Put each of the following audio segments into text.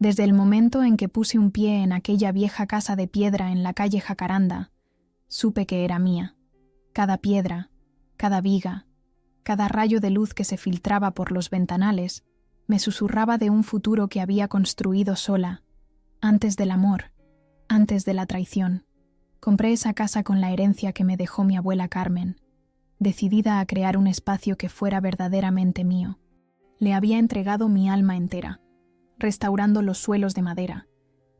Desde el momento en que puse un pie en aquella vieja casa de piedra en la calle Jacaranda, supe que era mía. Cada piedra, cada viga, cada rayo de luz que se filtraba por los ventanales me susurraba de un futuro que había construido sola, antes del amor, antes de la traición. Compré esa casa con la herencia que me dejó mi abuela Carmen, decidida a crear un espacio que fuera verdaderamente mío. Le había entregado mi alma entera, restaurando los suelos de madera,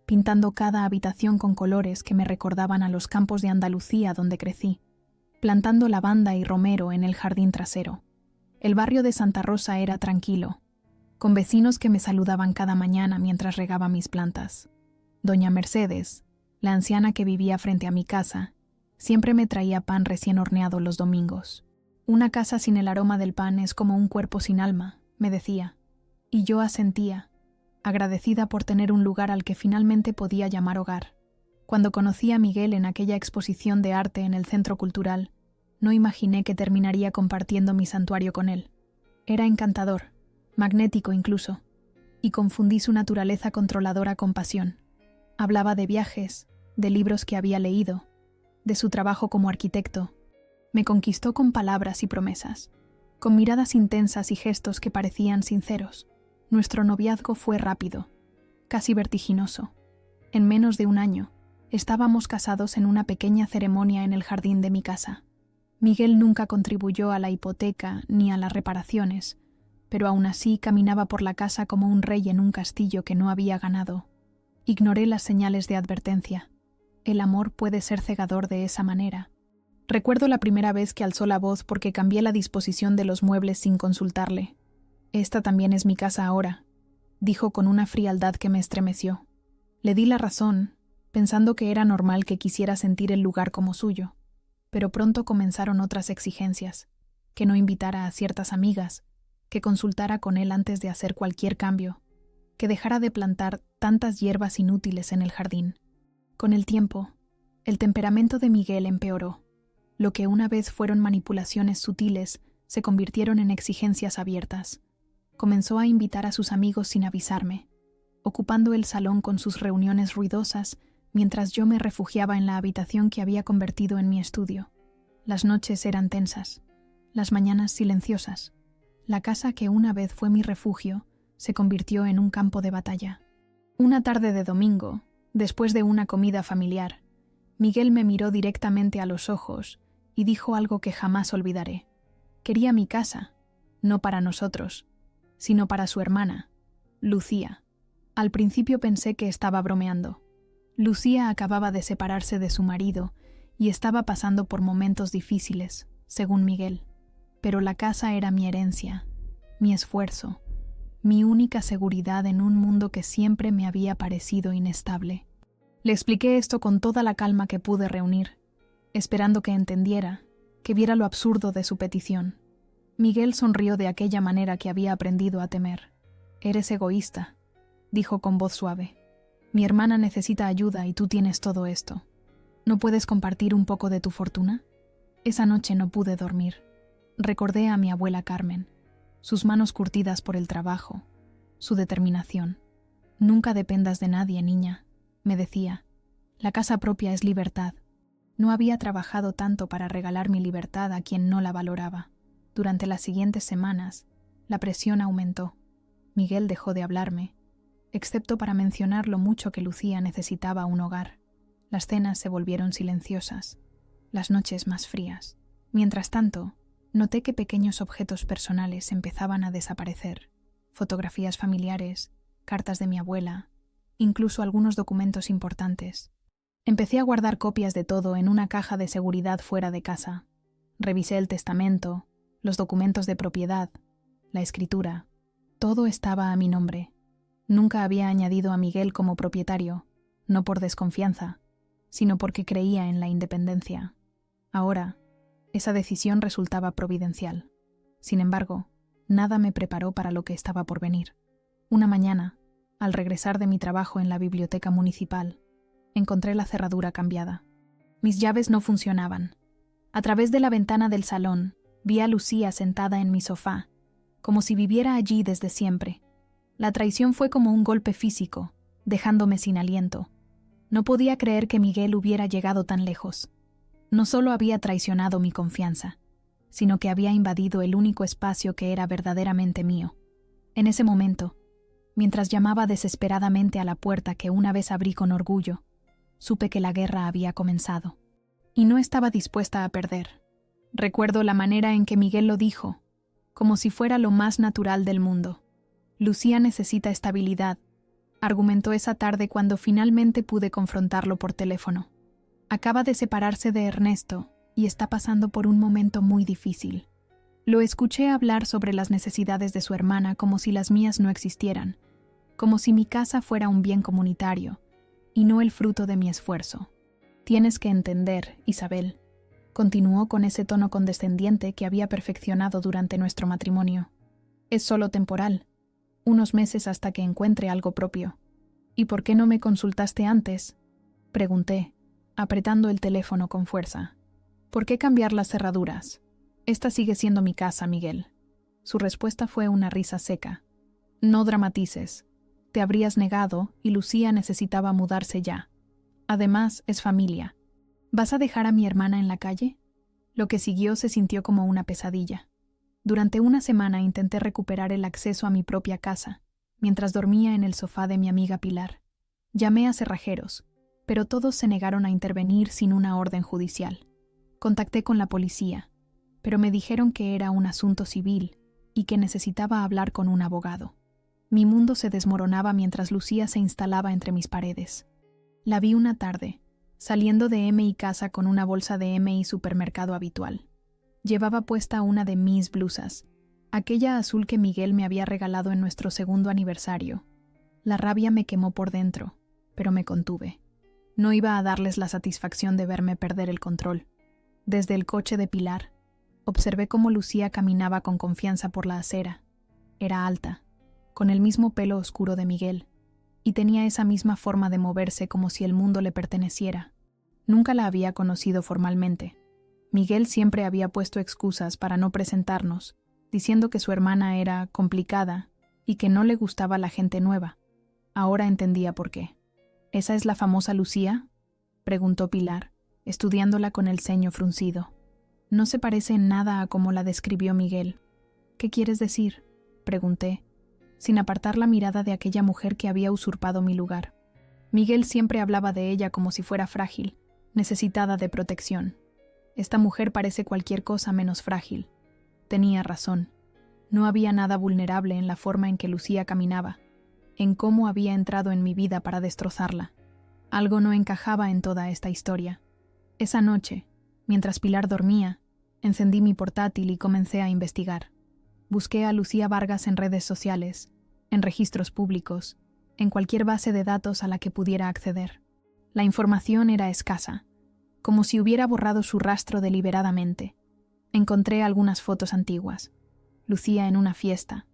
pintando cada habitación con colores que me recordaban a los campos de Andalucía donde crecí, plantando lavanda y romero en el jardín trasero. El barrio de Santa Rosa era tranquilo, con vecinos que me saludaban cada mañana mientras regaba mis plantas. Doña Mercedes, la anciana que vivía frente a mi casa, siempre me traía pan recién horneado los domingos. Una casa sin el aroma del pan es como un cuerpo sin alma, me decía, y yo asentía, agradecida por tener un lugar al que finalmente podía llamar hogar. Cuando conocí a Miguel en aquella exposición de arte en el Centro Cultural, no imaginé que terminaría compartiendo mi santuario con él. Era encantador, magnético incluso, y confundí su naturaleza controladora con pasión. Hablaba de viajes, de libros que había leído, de su trabajo como arquitecto. Me conquistó con palabras y promesas, con miradas intensas y gestos que parecían sinceros. Nuestro noviazgo fue rápido, casi vertiginoso. En menos de un año, estábamos casados en una pequeña ceremonia en el jardín de mi casa. Miguel nunca contribuyó a la hipoteca ni a las reparaciones, pero aún así caminaba por la casa como un rey en un castillo que no había ganado. Ignoré las señales de advertencia. El amor puede ser cegador de esa manera. Recuerdo la primera vez que alzó la voz porque cambié la disposición de los muebles sin consultarle. «Esta también es mi casa ahora», dijo con una frialdad que me estremeció. Le di la razón, pensando que era normal que quisiera sentir el lugar como suyo. Pero pronto comenzaron otras exigencias, que no invitara a ciertas amigas, que consultara con él antes de hacer cualquier cambio, que dejara de plantar tantas hierbas inútiles en el jardín. Con el tiempo, el temperamento de Miguel empeoró. Lo que una vez fueron manipulaciones sutiles se convirtieron en exigencias abiertas. Comenzó a invitar a sus amigos sin avisarme, ocupando el salón con sus reuniones ruidosas mientras yo me refugiaba en la habitación que había convertido en mi estudio. Las noches eran tensas, las mañanas silenciosas. La casa que una vez fue mi refugio se convirtió en un campo de batalla. Una tarde de domingo, después de una comida familiar, Miguel me miró directamente a los ojos y dijo algo que jamás olvidaré. Quería mi casa, no para nosotros, sino para su hermana, Lucía. Al principio pensé que estaba bromeando. Lucía acababa de separarse de su marido y estaba pasando por momentos difíciles, según Miguel. Pero la casa era mi herencia, mi esfuerzo, mi única seguridad en un mundo que siempre me había parecido inestable. Le expliqué esto con toda la calma que pude reunir, esperando que entendiera, que viera lo absurdo de su petición. Miguel sonrió de aquella manera que había aprendido a temer. «Eres egoísta», dijo con voz suave. «Mi hermana necesita ayuda y tú tienes todo esto. ¿No puedes compartir un poco de tu fortuna?» Esa noche no pude dormir. Recordé a mi abuela Carmen, sus manos curtidas por el trabajo, su determinación. «Nunca dependas de nadie, niña», me decía. «La casa propia es libertad». No había trabajado tanto para regalar mi libertad a quien no la valoraba. Durante las siguientes semanas, la presión aumentó. Miguel dejó de hablarme, excepto para mencionar lo mucho que Lucía necesitaba un hogar. Las cenas se volvieron silenciosas, las noches más frías. Mientras tanto, noté que pequeños objetos personales empezaban a desaparecer. Fotografías familiares, cartas de mi abuela, incluso algunos documentos importantes. Empecé a guardar copias de todo en una caja de seguridad fuera de casa. Revisé el testamento, los documentos de propiedad, la escritura. Todo estaba a mi nombre. Nunca había añadido a Miguel como propietario, no por desconfianza, sino porque creía en la independencia. Ahora, esa decisión resultaba providencial. Sin embargo, nada me preparó para lo que estaba por venir. Una mañana, al regresar de mi trabajo en la biblioteca municipal, encontré la cerradura cambiada. Mis llaves no funcionaban. A través de la ventana del salón, vi a Lucía sentada en mi sofá, como si viviera allí desde siempre. La traición fue como un golpe físico, dejándome sin aliento. No podía creer que Miguel hubiera llegado tan lejos. No solo había traicionado mi confianza, sino que había invadido el único espacio que era verdaderamente mío. En ese momento, mientras llamaba desesperadamente a la puerta que una vez abrí con orgullo, supe que la guerra había comenzado. Y no estaba dispuesta a perder. Recuerdo la manera en que Miguel lo dijo, como si fuera lo más natural del mundo. Lucía necesita estabilidad, argumentó esa tarde cuando finalmente pude confrontarlo por teléfono. Acaba de separarse de Ernesto y está pasando por un momento muy difícil. Lo escuché hablar sobre las necesidades de su hermana como si las mías no existieran, como si mi casa fuera un bien comunitario y no el fruto de mi esfuerzo. Tienes que entender, Isabel, continuó con ese tono condescendiente que había perfeccionado durante nuestro matrimonio. Es solo temporal, unos meses hasta que encuentre algo propio. ¿Y por qué no me consultaste antes?, pregunté, apretando el teléfono con fuerza. ¿Por qué cambiar las cerraduras? Esta sigue siendo mi casa, Miguel. Su respuesta fue una risa seca. No dramatices. Te habrías negado y Lucía necesitaba mudarse ya. Además, es familia. ¿Vas a dejar a mi hermana en la calle? Lo que siguió se sintió como una pesadilla. Durante una semana intenté recuperar el acceso a mi propia casa, mientras dormía en el sofá de mi amiga Pilar. Llamé a cerrajeros, pero todos se negaron a intervenir sin una orden judicial. Contacté con la policía, pero me dijeron que era un asunto civil y que necesitaba hablar con un abogado. Mi mundo se desmoronaba mientras Lucía se instalaba entre mis paredes. La vi una tarde, saliendo de M.I. Casa con una bolsa de M.I. Supermercado habitual. Llevaba puesta una de mis blusas, aquella azul que Miguel me había regalado en nuestro segundo aniversario. La rabia me quemó por dentro, pero me contuve. No iba a darles la satisfacción de verme perder el control. Desde el coche de Pilar, observé cómo Lucía caminaba con confianza por la acera. Era alta, con el mismo pelo oscuro de Miguel, y tenía esa misma forma de moverse como si el mundo le perteneciera. Nunca la había conocido formalmente. Miguel siempre había puesto excusas para no presentarnos, diciendo que su hermana era complicada y que no le gustaba la gente nueva. Ahora entendía por qué. ¿Esa es la famosa Lucía?, preguntó Pilar, estudiándola con el ceño fruncido. No se parece en nada a como la describió Miguel. ¿Qué quieres decir?, pregunté, sin apartar la mirada de aquella mujer que había usurpado mi lugar. Miguel siempre hablaba de ella como si fuera frágil, necesitada de protección. Esta mujer parece cualquier cosa menos frágil. Tenía razón. No había nada vulnerable en la forma en que Lucía caminaba, en cómo había entrado en mi vida para destrozarla. Algo no encajaba en toda esta historia. Esa noche, mientras Pilar dormía, encendí mi portátil y comencé a investigar. Busqué a Lucía Vargas en redes sociales, en registros públicos, en cualquier base de datos a la que pudiera acceder. La información era escasa, como si hubiera borrado su rastro deliberadamente. Encontré algunas fotos antiguas. Lucía en una fiesta.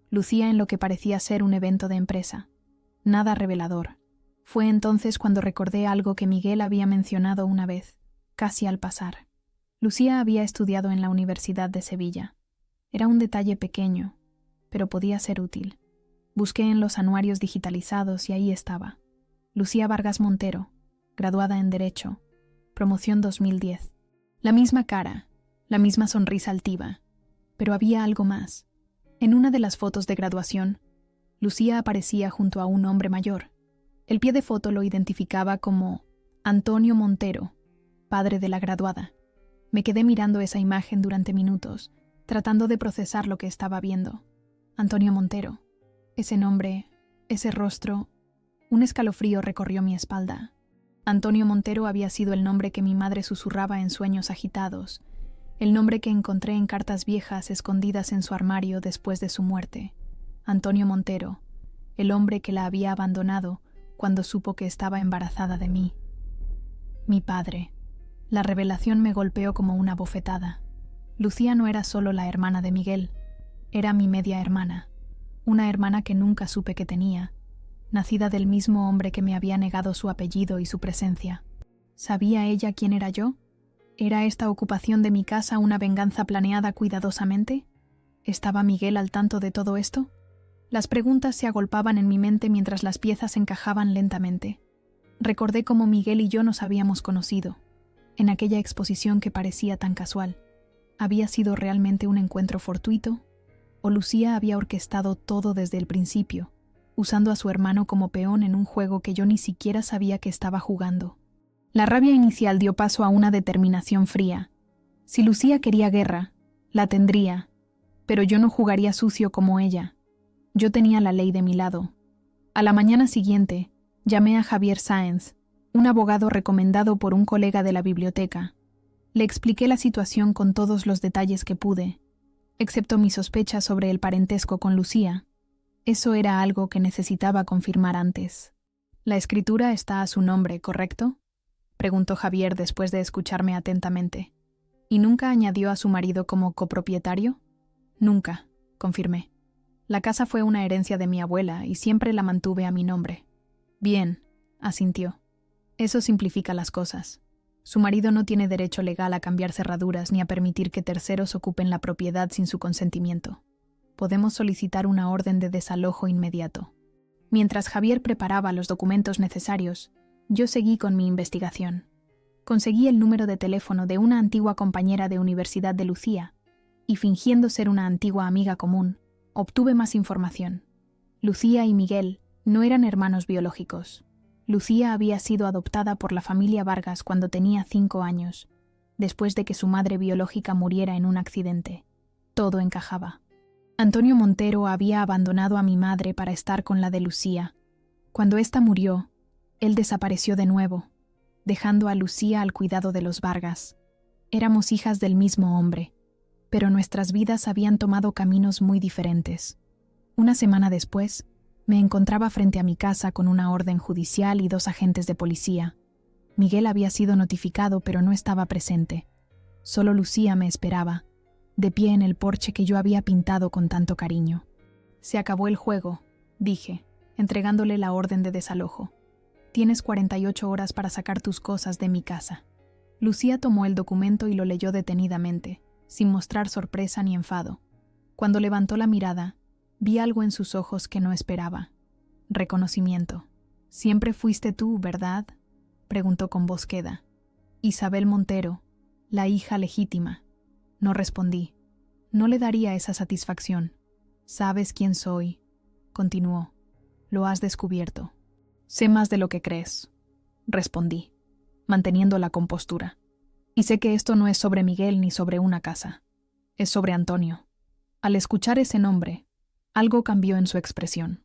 Lucía en lo que parecía ser un evento de empresa. Nada revelador. Fue entonces cuando recordé algo que Miguel había mencionado una vez, casi al pasar. Lucía había estudiado en la Universidad de Sevilla. Era un detalle pequeño, pero podía ser útil. Busqué en los anuarios digitalizados y ahí estaba. Lucía Vargas Montero, graduada en Derecho, promoción 2010. La misma cara, la misma sonrisa altiva, pero había algo más. En una de las fotos de graduación, Lucía aparecía junto a un hombre mayor. El pie de foto lo identificaba como Antonio Montero, padre de la graduada. Me quedé mirando esa imagen durante minutos, tratando de procesar lo que estaba viendo. Antonio Montero. Ese nombre, ese rostro. Un escalofrío recorrió mi espalda. Antonio Montero había sido el nombre que mi madre susurraba en sueños agitados, el nombre que encontré en cartas viejas escondidas en su armario después de su muerte. Antonio Montero, el hombre que la había abandonado cuando supo que estaba embarazada de mí. Mi padre. La revelación me golpeó como una bofetada. Lucía no era solo la hermana de Miguel, era mi media hermana, una hermana que nunca supe que tenía, nacida del mismo hombre que me había negado su apellido y su presencia. ¿Sabía ella quién era yo? ¿Era esta ocupación de mi casa una venganza planeada cuidadosamente? ¿Estaba Miguel al tanto de todo esto? Las preguntas se agolpaban en mi mente mientras las piezas encajaban lentamente. Recordé cómo Miguel y yo nos habíamos conocido, en aquella exposición que parecía tan casual. ¿Había sido realmente un encuentro fortuito? ¿O Lucía había orquestado todo desde el principio, usando a su hermano como peón en un juego que yo ni siquiera sabía que estaba jugando? La rabia inicial dio paso a una determinación fría. Si Lucía quería guerra, la tendría, pero yo no jugaría sucio como ella. Yo tenía la ley de mi lado. A la mañana siguiente, llamé a Javier Sáenz, un abogado recomendado por un colega de la biblioteca. Le expliqué la situación con todos los detalles que pude, excepto mi sospecha sobre el parentesco con Lucía. Eso era algo que necesitaba confirmar antes. «La escritura está a su nombre, ¿correcto?», preguntó Javier después de escucharme atentamente. «¿Y nunca añadió a su marido como copropietario?». «Nunca», confirmé. «La casa fue una herencia de mi abuela y siempre la mantuve a mi nombre». «Bien», asintió. «Eso simplifica las cosas. Su marido no tiene derecho legal a cambiar cerraduras ni a permitir que terceros ocupen la propiedad sin su consentimiento. Podemos solicitar una orden de desalojo inmediato». Mientras Javier preparaba los documentos necesarios, yo seguí con mi investigación. Conseguí el número de teléfono de una antigua compañera de universidad de Lucía y, fingiendo ser una antigua amiga común, obtuve más información. Lucía y Miguel no eran hermanos biológicos. Lucía había sido adoptada por la familia Vargas cuando tenía 5 años, después de que su madre biológica muriera en un accidente. Todo encajaba. Antonio Montero había abandonado a mi madre para estar con la de Lucía. Cuando ésta murió, él desapareció de nuevo, dejando a Lucía al cuidado de los Vargas. Éramos hijas del mismo hombre, pero nuestras vidas habían tomado caminos muy diferentes. Una semana después, me encontraba frente a mi casa con una orden judicial y 2 agentes de policía. Miguel había sido notificado, pero no estaba presente. Solo Lucía me esperaba, de pie en el porche que yo había pintado con tanto cariño. «Se acabó el juego», dije, entregándole la orden de desalojo. «Tienes 48 horas para sacar tus cosas de mi casa». Lucía tomó el documento y lo leyó detenidamente, sin mostrar sorpresa ni enfado. Cuando levantó la mirada, vi algo en sus ojos que no esperaba. Reconocimiento. «Siempre fuiste tú, ¿verdad?», preguntó con voz queda. «Isabel Montero, la hija legítima». No respondí. No le daría esa satisfacción. «Sabes quién soy», continuó. «Lo has descubierto». «Sé más de lo que crees», respondí, manteniendo la compostura. «Y sé que esto no es sobre Miguel ni sobre una casa. Es sobre Antonio». Al escuchar ese nombre, algo cambió en su expresión.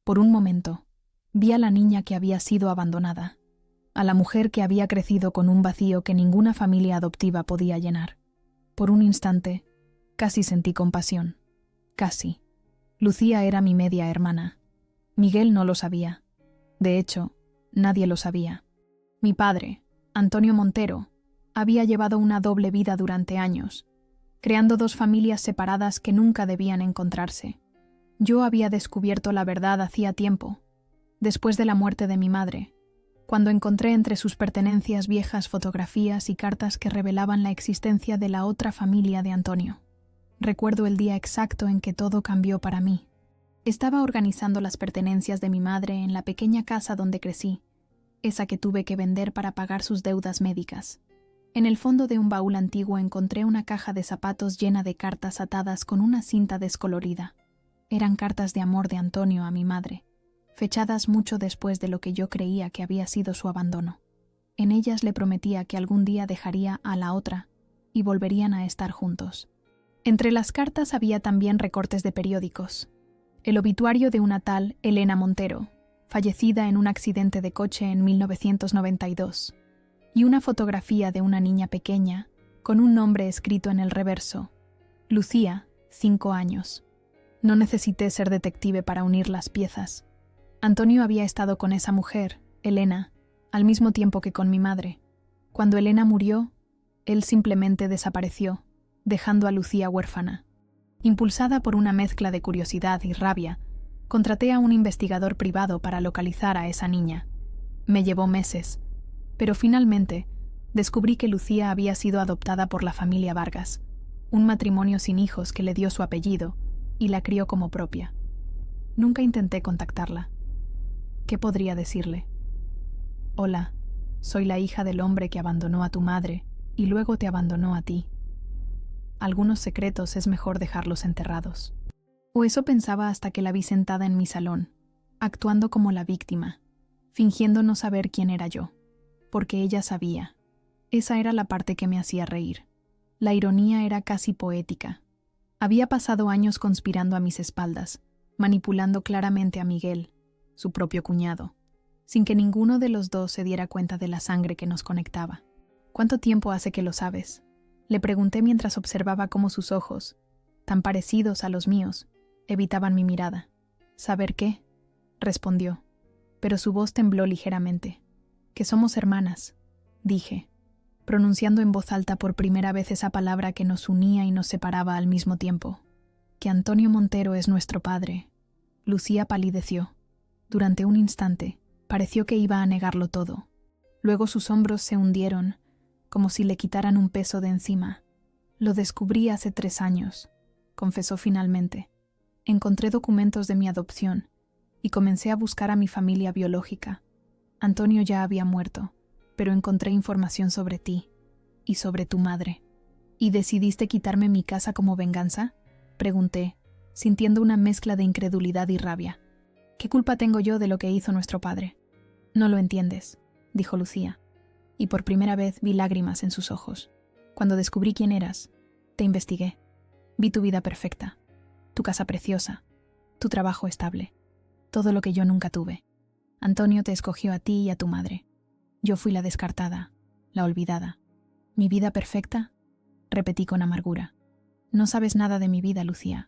Por un momento, vi a la niña que había sido abandonada, a la mujer que había crecido con un vacío que ninguna familia adoptiva podía llenar. Por un instante, casi sentí compasión. Casi. Lucía era mi media hermana. Miguel no lo sabía. De hecho, nadie lo sabía. Mi padre, Antonio Montero, había llevado una doble vida durante años, creando 2 familias separadas que nunca debían encontrarse. Yo había descubierto la verdad hacía tiempo, después de la muerte de mi madre, cuando encontré entre sus pertenencias viejas fotografías y cartas que revelaban la existencia de la otra familia de Antonio. Recuerdo el día exacto en que todo cambió para mí. Estaba organizando las pertenencias de mi madre en la pequeña casa donde crecí, esa que tuve que vender para pagar sus deudas médicas. En el fondo de un baúl antiguo encontré una caja de zapatos llena de cartas atadas con una cinta descolorida. Eran cartas de amor de Antonio a mi madre, fechadas mucho después de lo que yo creía que había sido su abandono. En ellas le prometía que algún día dejaría a la otra y volverían a estar juntos. Entre las cartas había también recortes de periódicos. El obituario de una tal Elena Montero, fallecida en un accidente de coche en 1992, y una fotografía de una niña pequeña con un nombre escrito en el reverso: Lucía, 5 años. No necesité ser detective para unir las piezas. Antonio había estado con esa mujer, Elena, al mismo tiempo que con mi madre. Cuando Elena murió, él simplemente desapareció, dejando a Lucía huérfana. Impulsada por una mezcla de curiosidad y rabia, contraté a un investigador privado para localizar a esa niña. Me llevó meses, pero finalmente descubrí que Lucía había sido adoptada por la familia Vargas, un matrimonio sin hijos que le dio su apellido y la crió como propia. Nunca intenté contactarla. ¿Qué podría decirle? Hola, soy la hija del hombre que abandonó a tu madre y luego te abandonó a ti. Algunos secretos es mejor dejarlos enterrados. O eso pensaba hasta que la vi sentada en mi salón, actuando como la víctima, fingiendo no saber quién era yo, porque ella sabía. Esa era la parte que me hacía reír. La ironía era casi poética. Había pasado años conspirando a mis espaldas, manipulando claramente a Miguel, su propio cuñado, sin que ninguno de los dos se diera cuenta de la sangre que nos conectaba. ¿Cuánto tiempo hace que lo sabes? Le pregunté mientras observaba cómo sus ojos, tan parecidos a los míos, evitaban mi mirada. ¿Saber qué? Respondió, pero su voz tembló ligeramente. Que somos hermanas, dije, pronunciando en voz alta por primera vez esa palabra que nos unía y nos separaba al mismo tiempo. Que Antonio Montero es nuestro padre. Lucía palideció. Durante un instante, pareció que iba a negarlo todo. Luego sus hombros se hundieron, como si le quitaran un peso de encima. Lo descubrí hace 3 años, confesó finalmente. Encontré documentos de mi adopción y comencé a buscar a mi familia biológica. Antonio ya había muerto, pero encontré información sobre ti y sobre tu madre. ¿Y decidiste quitarme mi casa como venganza?, pregunté, sintiendo una mezcla de incredulidad y rabia. ¿Qué culpa tengo yo de lo que hizo nuestro padre? No lo entiendes, dijo Lucía, y por primera vez vi lágrimas en sus ojos. Cuando descubrí quién eras, te investigué. Vi tu vida perfecta, tu casa preciosa, tu trabajo estable, todo lo que yo nunca tuve. Antonio te escogió a ti y a tu madre. Yo fui la descartada, la olvidada. ¿Mi vida perfecta?, repetí con amargura. No sabes nada de mi vida, Lucía.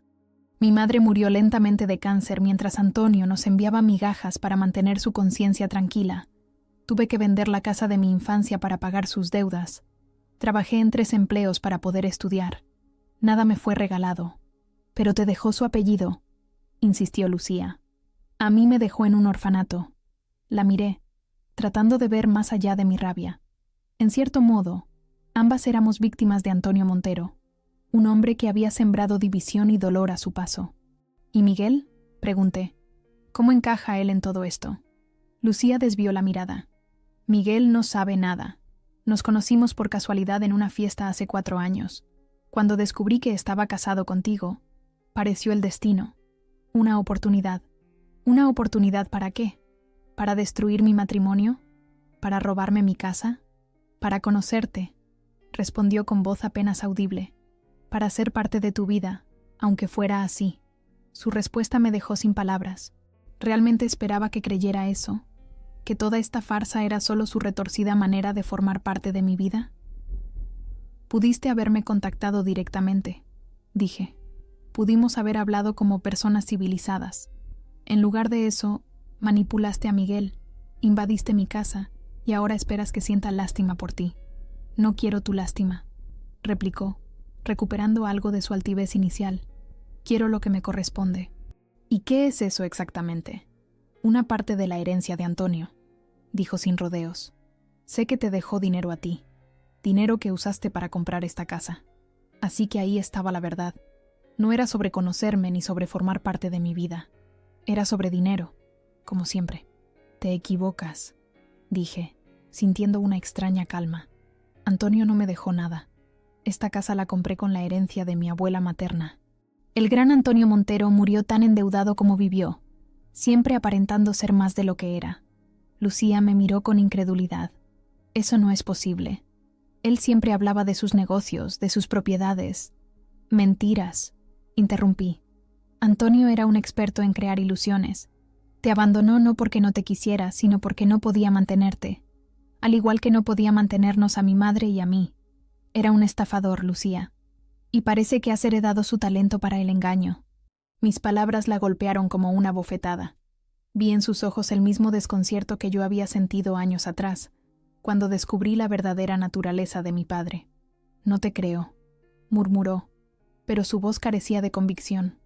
Mi madre murió lentamente de cáncer mientras Antonio nos enviaba migajas para mantener su conciencia tranquila. Tuve que vender la casa de mi infancia para pagar sus deudas. Trabajé en 3 empleos para poder estudiar. Nada me fue regalado. Pero te dejó su apellido, insistió Lucía. A mí me dejó en un orfanato. La miré, tratando de ver más allá de mi rabia. En cierto modo, ambas éramos víctimas de Antonio Montero, un hombre que había sembrado división y dolor a su paso. ¿Y Miguel?, pregunté. ¿Cómo encaja él en todo esto? Lucía desvió la mirada. Miguel no sabe nada. Nos conocimos por casualidad en una fiesta hace 4 años. Cuando descubrí que estaba casado contigo, pareció el destino. Una oportunidad. ¿Una oportunidad para qué? ¿Para destruir mi matrimonio? ¿Para robarme mi casa? Para conocerte, respondió con voz apenas audible. Para ser parte de tu vida, aunque fuera así. Su respuesta me dejó sin palabras. ¿Realmente esperaba que creyera eso? ¿Que toda esta farsa era solo su retorcida manera de formar parte de mi vida? Pudiste haberme contactado directamente, dije. Pudimos haber hablado como personas civilizadas. En lugar de eso, manipulaste a Miguel, invadiste mi casa y ahora esperas que sienta lástima por ti. No quiero tu lástima, replicó, recuperando algo de su altivez inicial. Quiero lo que me corresponde. ¿Y qué es eso exactamente? Una parte de la herencia de Antonio, dijo sin rodeos. Sé que te dejó dinero a ti, dinero que usaste para comprar esta casa. Así que ahí estaba la verdad. No era sobre conocerme ni sobre formar parte de mi vida. Era sobre dinero, como siempre. Te equivocas, dije, sintiendo una extraña calma. Antonio no me dejó nada. Esta casa la compré con la herencia de mi abuela materna. El gran Antonio Montero murió tan endeudado como vivió, siempre aparentando ser más de lo que era. Lucía me miró con incredulidad. Eso no es posible. Él siempre hablaba de sus negocios, de sus propiedades. Mentiras, interrumpí. Antonio era un experto en crear ilusiones. Te abandonó no porque no te quisiera, sino porque no podía mantenerte. Al igual que no podía mantenernos a mi madre y a mí. Era un estafador, Lucía. Y parece que has heredado su talento para el engaño. Mis palabras la golpearon como una bofetada. Vi en sus ojos el mismo desconcierto que yo había sentido años atrás, cuando descubrí la verdadera naturaleza de mi padre. No te creo, murmuró, pero su voz carecía de convicción.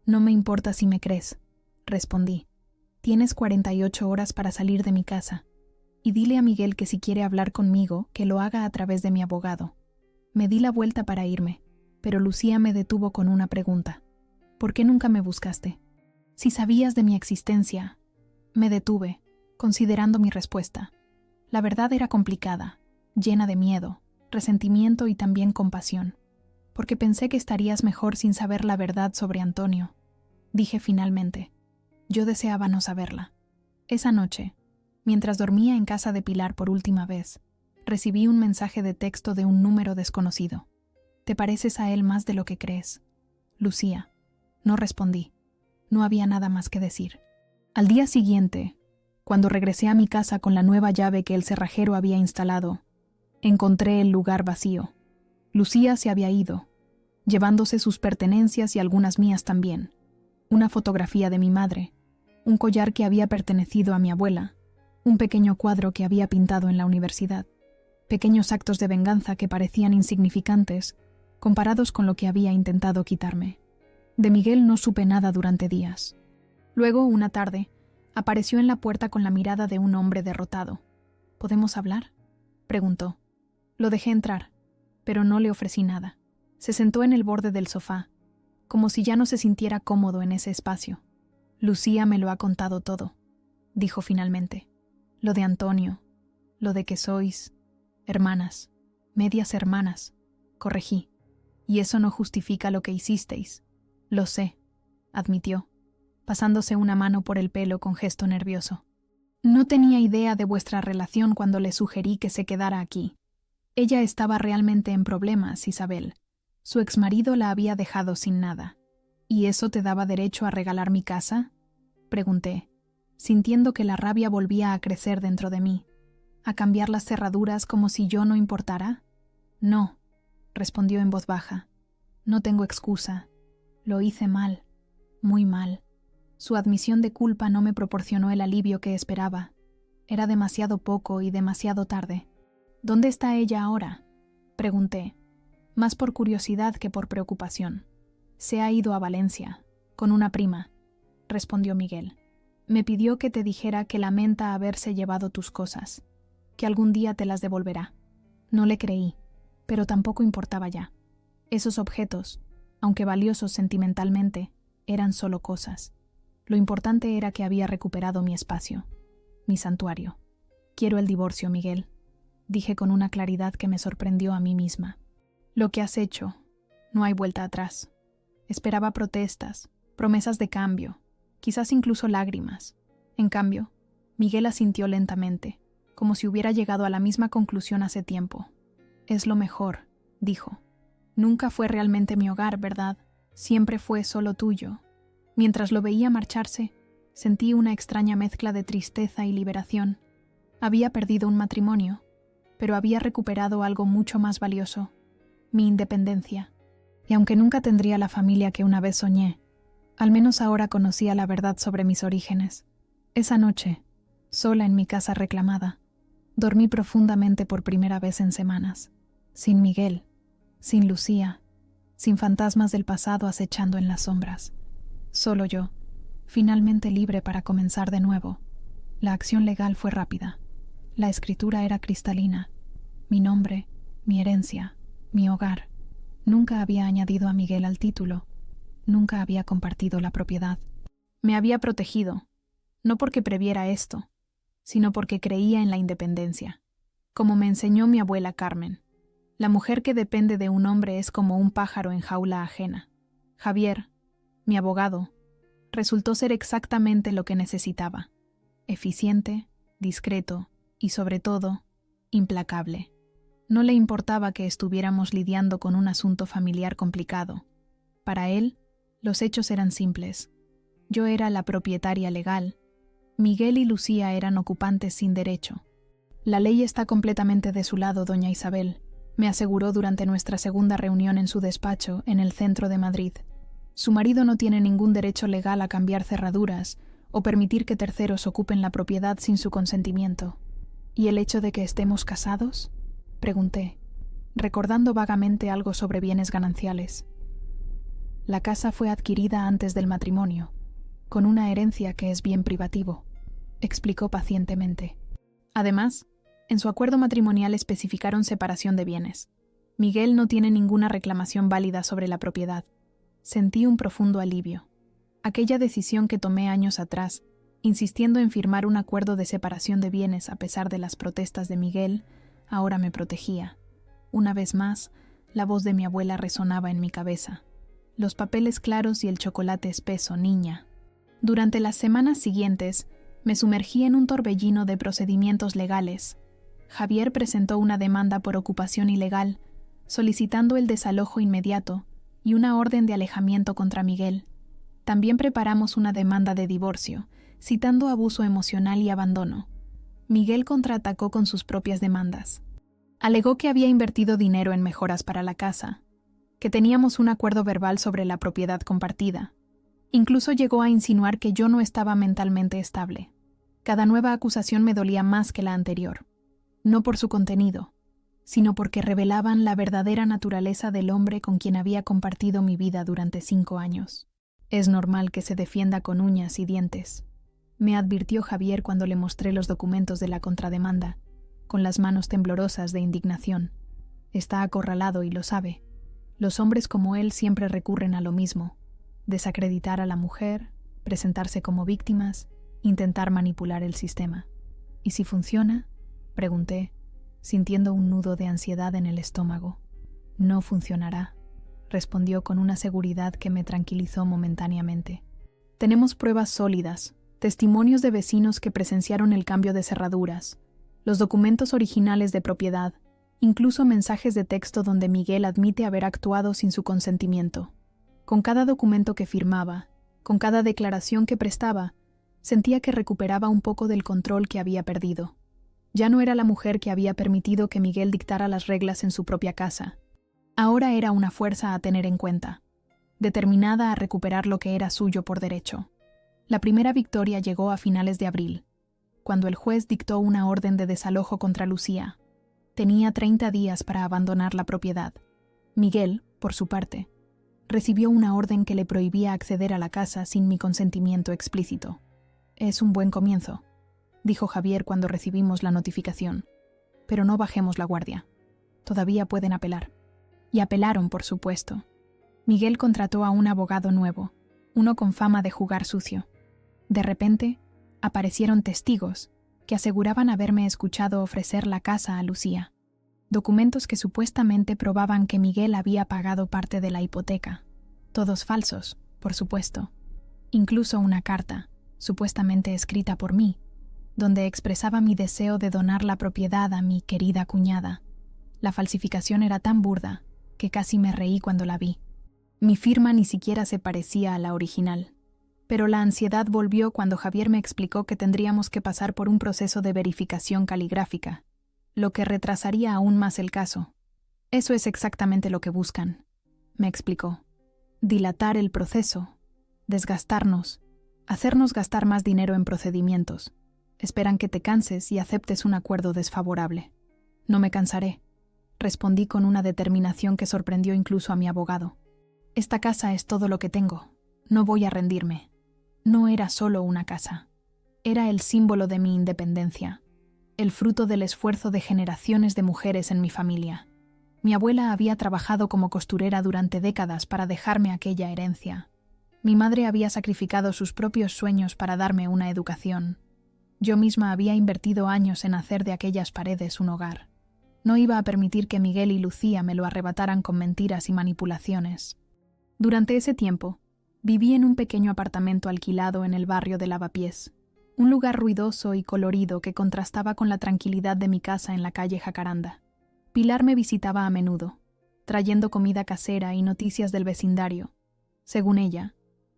No me importa si me crees, respondí. Tienes 48 horas para salir de mi casa. Y dile a Miguel que si quiere hablar conmigo, que lo haga a través de mi abogado. Me di la vuelta para irme, pero Lucía me detuvo con una pregunta. ¿Por qué nunca me buscaste? Si sabías de mi existencia. Me detuve, considerando mi respuesta. La verdad era complicada, llena de miedo, resentimiento y también compasión, porque pensé que estarías mejor sin saber la verdad sobre Antonio. Dije finalmente. Yo deseaba no saberla. Esa noche, mientras dormía en casa de Pilar por última vez, recibí un mensaje de texto de un número desconocido. Te pareces a él más de lo que crees. Lucía. No respondí. No había nada más que decir. Al día siguiente, cuando regresé a mi casa con la nueva llave que el cerrajero había instalado, encontré el lugar vacío. Lucía se había ido, llevándose sus pertenencias y algunas mías también. Una fotografía de mi madre, un collar que había pertenecido a mi abuela, un pequeño cuadro que había pintado en la universidad, pequeños actos de venganza que parecían insignificantes comparados con lo que había intentado quitarme. De Miguel no supe nada durante días. Luego, una tarde, apareció en la puerta con la mirada de un hombre derrotado. ¿Podemos hablar?, preguntó. Lo dejé entrar, pero no le ofrecí nada. Se sentó en el borde del sofá, como si ya no se sintiera cómodo en ese espacio. Lucía me lo ha contado todo, dijo finalmente. Lo de Antonio, lo de que sois hermanas, medias hermanas, corregí. Y eso no justifica lo que hicisteis. Lo sé, admitió, pasándose una mano por el pelo con gesto nervioso. No tenía idea de vuestra relación cuando le sugerí que se quedara aquí. Ella estaba realmente en problemas, Isabel. Su exmarido la había dejado sin nada. ¿Y eso te daba derecho a regalar mi casa?, pregunté, sintiendo que la rabia volvía a crecer dentro de mí. ¿A cambiar las cerraduras como si yo no importara? No, respondió en voz baja. No tengo excusa. Lo hice mal, muy mal. Su admisión de culpa no me proporcionó el alivio que esperaba. Era demasiado poco y demasiado tarde. ¿Dónde está ella ahora?, pregunté, más por curiosidad que por preocupación. Se ha ido a Valencia, con una prima, respondió Miguel. Me pidió que te dijera que lamenta haberse llevado tus cosas, que algún día te las devolverá. No le creí, pero tampoco importaba ya. Esos objetos, aunque valiosos sentimentalmente, eran solo cosas. Lo importante era que había recuperado mi espacio, mi santuario. Quiero el divorcio, Miguel, dije con una claridad que me sorprendió a mí misma. Lo que has hecho, no hay vuelta atrás. Esperaba protestas, promesas de cambio, quizás incluso lágrimas. En cambio, Miguel asintió lentamente, como si hubiera llegado a la misma conclusión hace tiempo. Es lo mejor, dijo. Nunca fue realmente mi hogar, ¿verdad? Siempre fue solo tuyo. Mientras lo veía marcharse, sentí una extraña mezcla de tristeza y liberación. Había perdido un matrimonio, pero había recuperado algo mucho más valioso, mi independencia. Y aunque nunca tendría la familia que una vez soñé, al menos ahora conocía la verdad sobre mis orígenes. Esa noche, sola en mi casa reclamada, dormí profundamente por primera vez en semanas, sin Miguel, sin Lucía, sin fantasmas del pasado acechando en las sombras. Solo yo, finalmente libre para comenzar de nuevo. La acción legal fue rápida. La escritura era cristalina. Mi nombre, mi herencia, mi hogar. Nunca había añadido a Miguel al título. Nunca había compartido la propiedad. Me había protegido, no porque previera esto, sino porque creía en la independencia. Como me enseñó mi abuela Carmen, la mujer que depende de un hombre es como un pájaro en jaula ajena. Javier, mi abogado, resultó ser exactamente lo que necesitaba. Eficiente, discreto y, sobre todo, implacable. No le importaba que estuviéramos lidiando con un asunto familiar complicado. Para él, los hechos eran simples. Yo era la propietaria legal. Miguel y Lucía eran ocupantes sin derecho. La ley está completamente de su lado, doña Isabel, me aseguró durante nuestra segunda reunión en su despacho en el centro de Madrid. Su marido no tiene ningún derecho legal a cambiar cerraduras o permitir que terceros ocupen la propiedad sin su consentimiento. ¿Y el hecho de que estemos casados?, pregunté, recordando vagamente algo sobre bienes gananciales. La casa fue adquirida antes del matrimonio, con una herencia que es bien privativo, explicó pacientemente. Además, en su acuerdo matrimonial especificaron separación de bienes. Miguel no tiene ninguna reclamación válida sobre la propiedad. Sentí un profundo alivio. Aquella decisión que tomé años atrás, insistiendo en firmar un acuerdo de separación de bienes a pesar de las protestas de Miguel, ahora me protegía. Una vez más, la voz de mi abuela resonaba en mi cabeza. Los papeles claros y el chocolate espeso, niña. Durante las semanas siguientes, me sumergí en un torbellino de procedimientos legales. Javier presentó una demanda por ocupación ilegal, solicitando el desalojo inmediato y una orden de alejamiento contra Miguel. También preparamos una demanda de divorcio, citando abuso emocional y abandono. Miguel contraatacó con sus propias demandas. Alegó que había invertido dinero en mejoras para la casa, que teníamos un acuerdo verbal sobre la propiedad compartida. Incluso llegó a insinuar que yo no estaba mentalmente estable. Cada nueva acusación me dolía más que la anterior, no por su contenido, sino porque revelaban la verdadera naturaleza del hombre con quien había compartido mi vida durante 5 años. Es normal que se defienda con uñas y dientes, me advirtió Javier cuando le mostré los documentos de la contrademanda, con las manos temblorosas de indignación. Está acorralado y lo sabe. Los hombres como él siempre recurren a lo mismo: desacreditar a la mujer, presentarse como víctimas, intentar manipular el sistema. ¿Y si funciona?, pregunté, sintiendo un nudo de ansiedad en el estómago. No funcionará, respondió con una seguridad que me tranquilizó momentáneamente. Tenemos pruebas sólidas, testimonios de vecinos que presenciaron el cambio de cerraduras, los documentos originales de propiedad, incluso mensajes de texto donde Miguel admite haber actuado sin su consentimiento. Con cada documento que firmaba, con cada declaración que prestaba, sentía que recuperaba un poco del control que había perdido. Ya no era la mujer que había permitido que Miguel dictara las reglas en su propia casa. Ahora era una fuerza a tener en cuenta, determinada a recuperar lo que era suyo por derecho. La primera victoria llegó a finales de abril, cuando el juez dictó una orden de desalojo contra Lucía. Tenía 30 días para abandonar la propiedad. Miguel, por su parte, recibió una orden que le prohibía acceder a la casa sin mi consentimiento explícito. Es un buen comienzo, dijo Javier cuando recibimos la notificación. Pero no bajemos la guardia. Todavía pueden apelar. Y apelaron, por supuesto. Miguel contrató a un abogado nuevo, uno con fama de jugar sucio. De repente, aparecieron testigos que aseguraban haberme escuchado ofrecer la casa a Lucía. Documentos que supuestamente probaban que Miguel había pagado parte de la hipoteca. Todos falsos, por supuesto. Incluso una carta, supuestamente escrita por mí, donde expresaba mi deseo de donar la propiedad a mi querida cuñada. La falsificación era tan burda que casi me reí cuando la vi. Mi firma ni siquiera se parecía a la original. Pero la ansiedad volvió cuando Javier me explicó que tendríamos que pasar por un proceso de verificación caligráfica, lo que retrasaría aún más el caso. Eso es exactamente lo que buscan, me explicó. Dilatar el proceso, desgastarnos, hacernos gastar más dinero en procedimientos. Esperan que te canses y aceptes un acuerdo desfavorable. No me cansaré, respondí con una determinación que sorprendió incluso a mi abogado. Esta casa es todo lo que tengo. No voy a rendirme. No era solo una casa. Era el símbolo de mi independencia, el fruto del esfuerzo de generaciones de mujeres en mi familia. Mi abuela había trabajado como costurera durante décadas para dejarme aquella herencia. Mi madre había sacrificado sus propios sueños para darme una educación. Yo misma había invertido años en hacer de aquellas paredes un hogar. No iba a permitir que Miguel y Lucía me lo arrebataran con mentiras y manipulaciones. Durante ese tiempo, viví en un pequeño apartamento alquilado en el barrio de Lavapiés, un lugar ruidoso y colorido que contrastaba con la tranquilidad de mi casa en la calle Jacaranda. Pilar me visitaba a menudo, trayendo comida casera y noticias del vecindario. Según ella,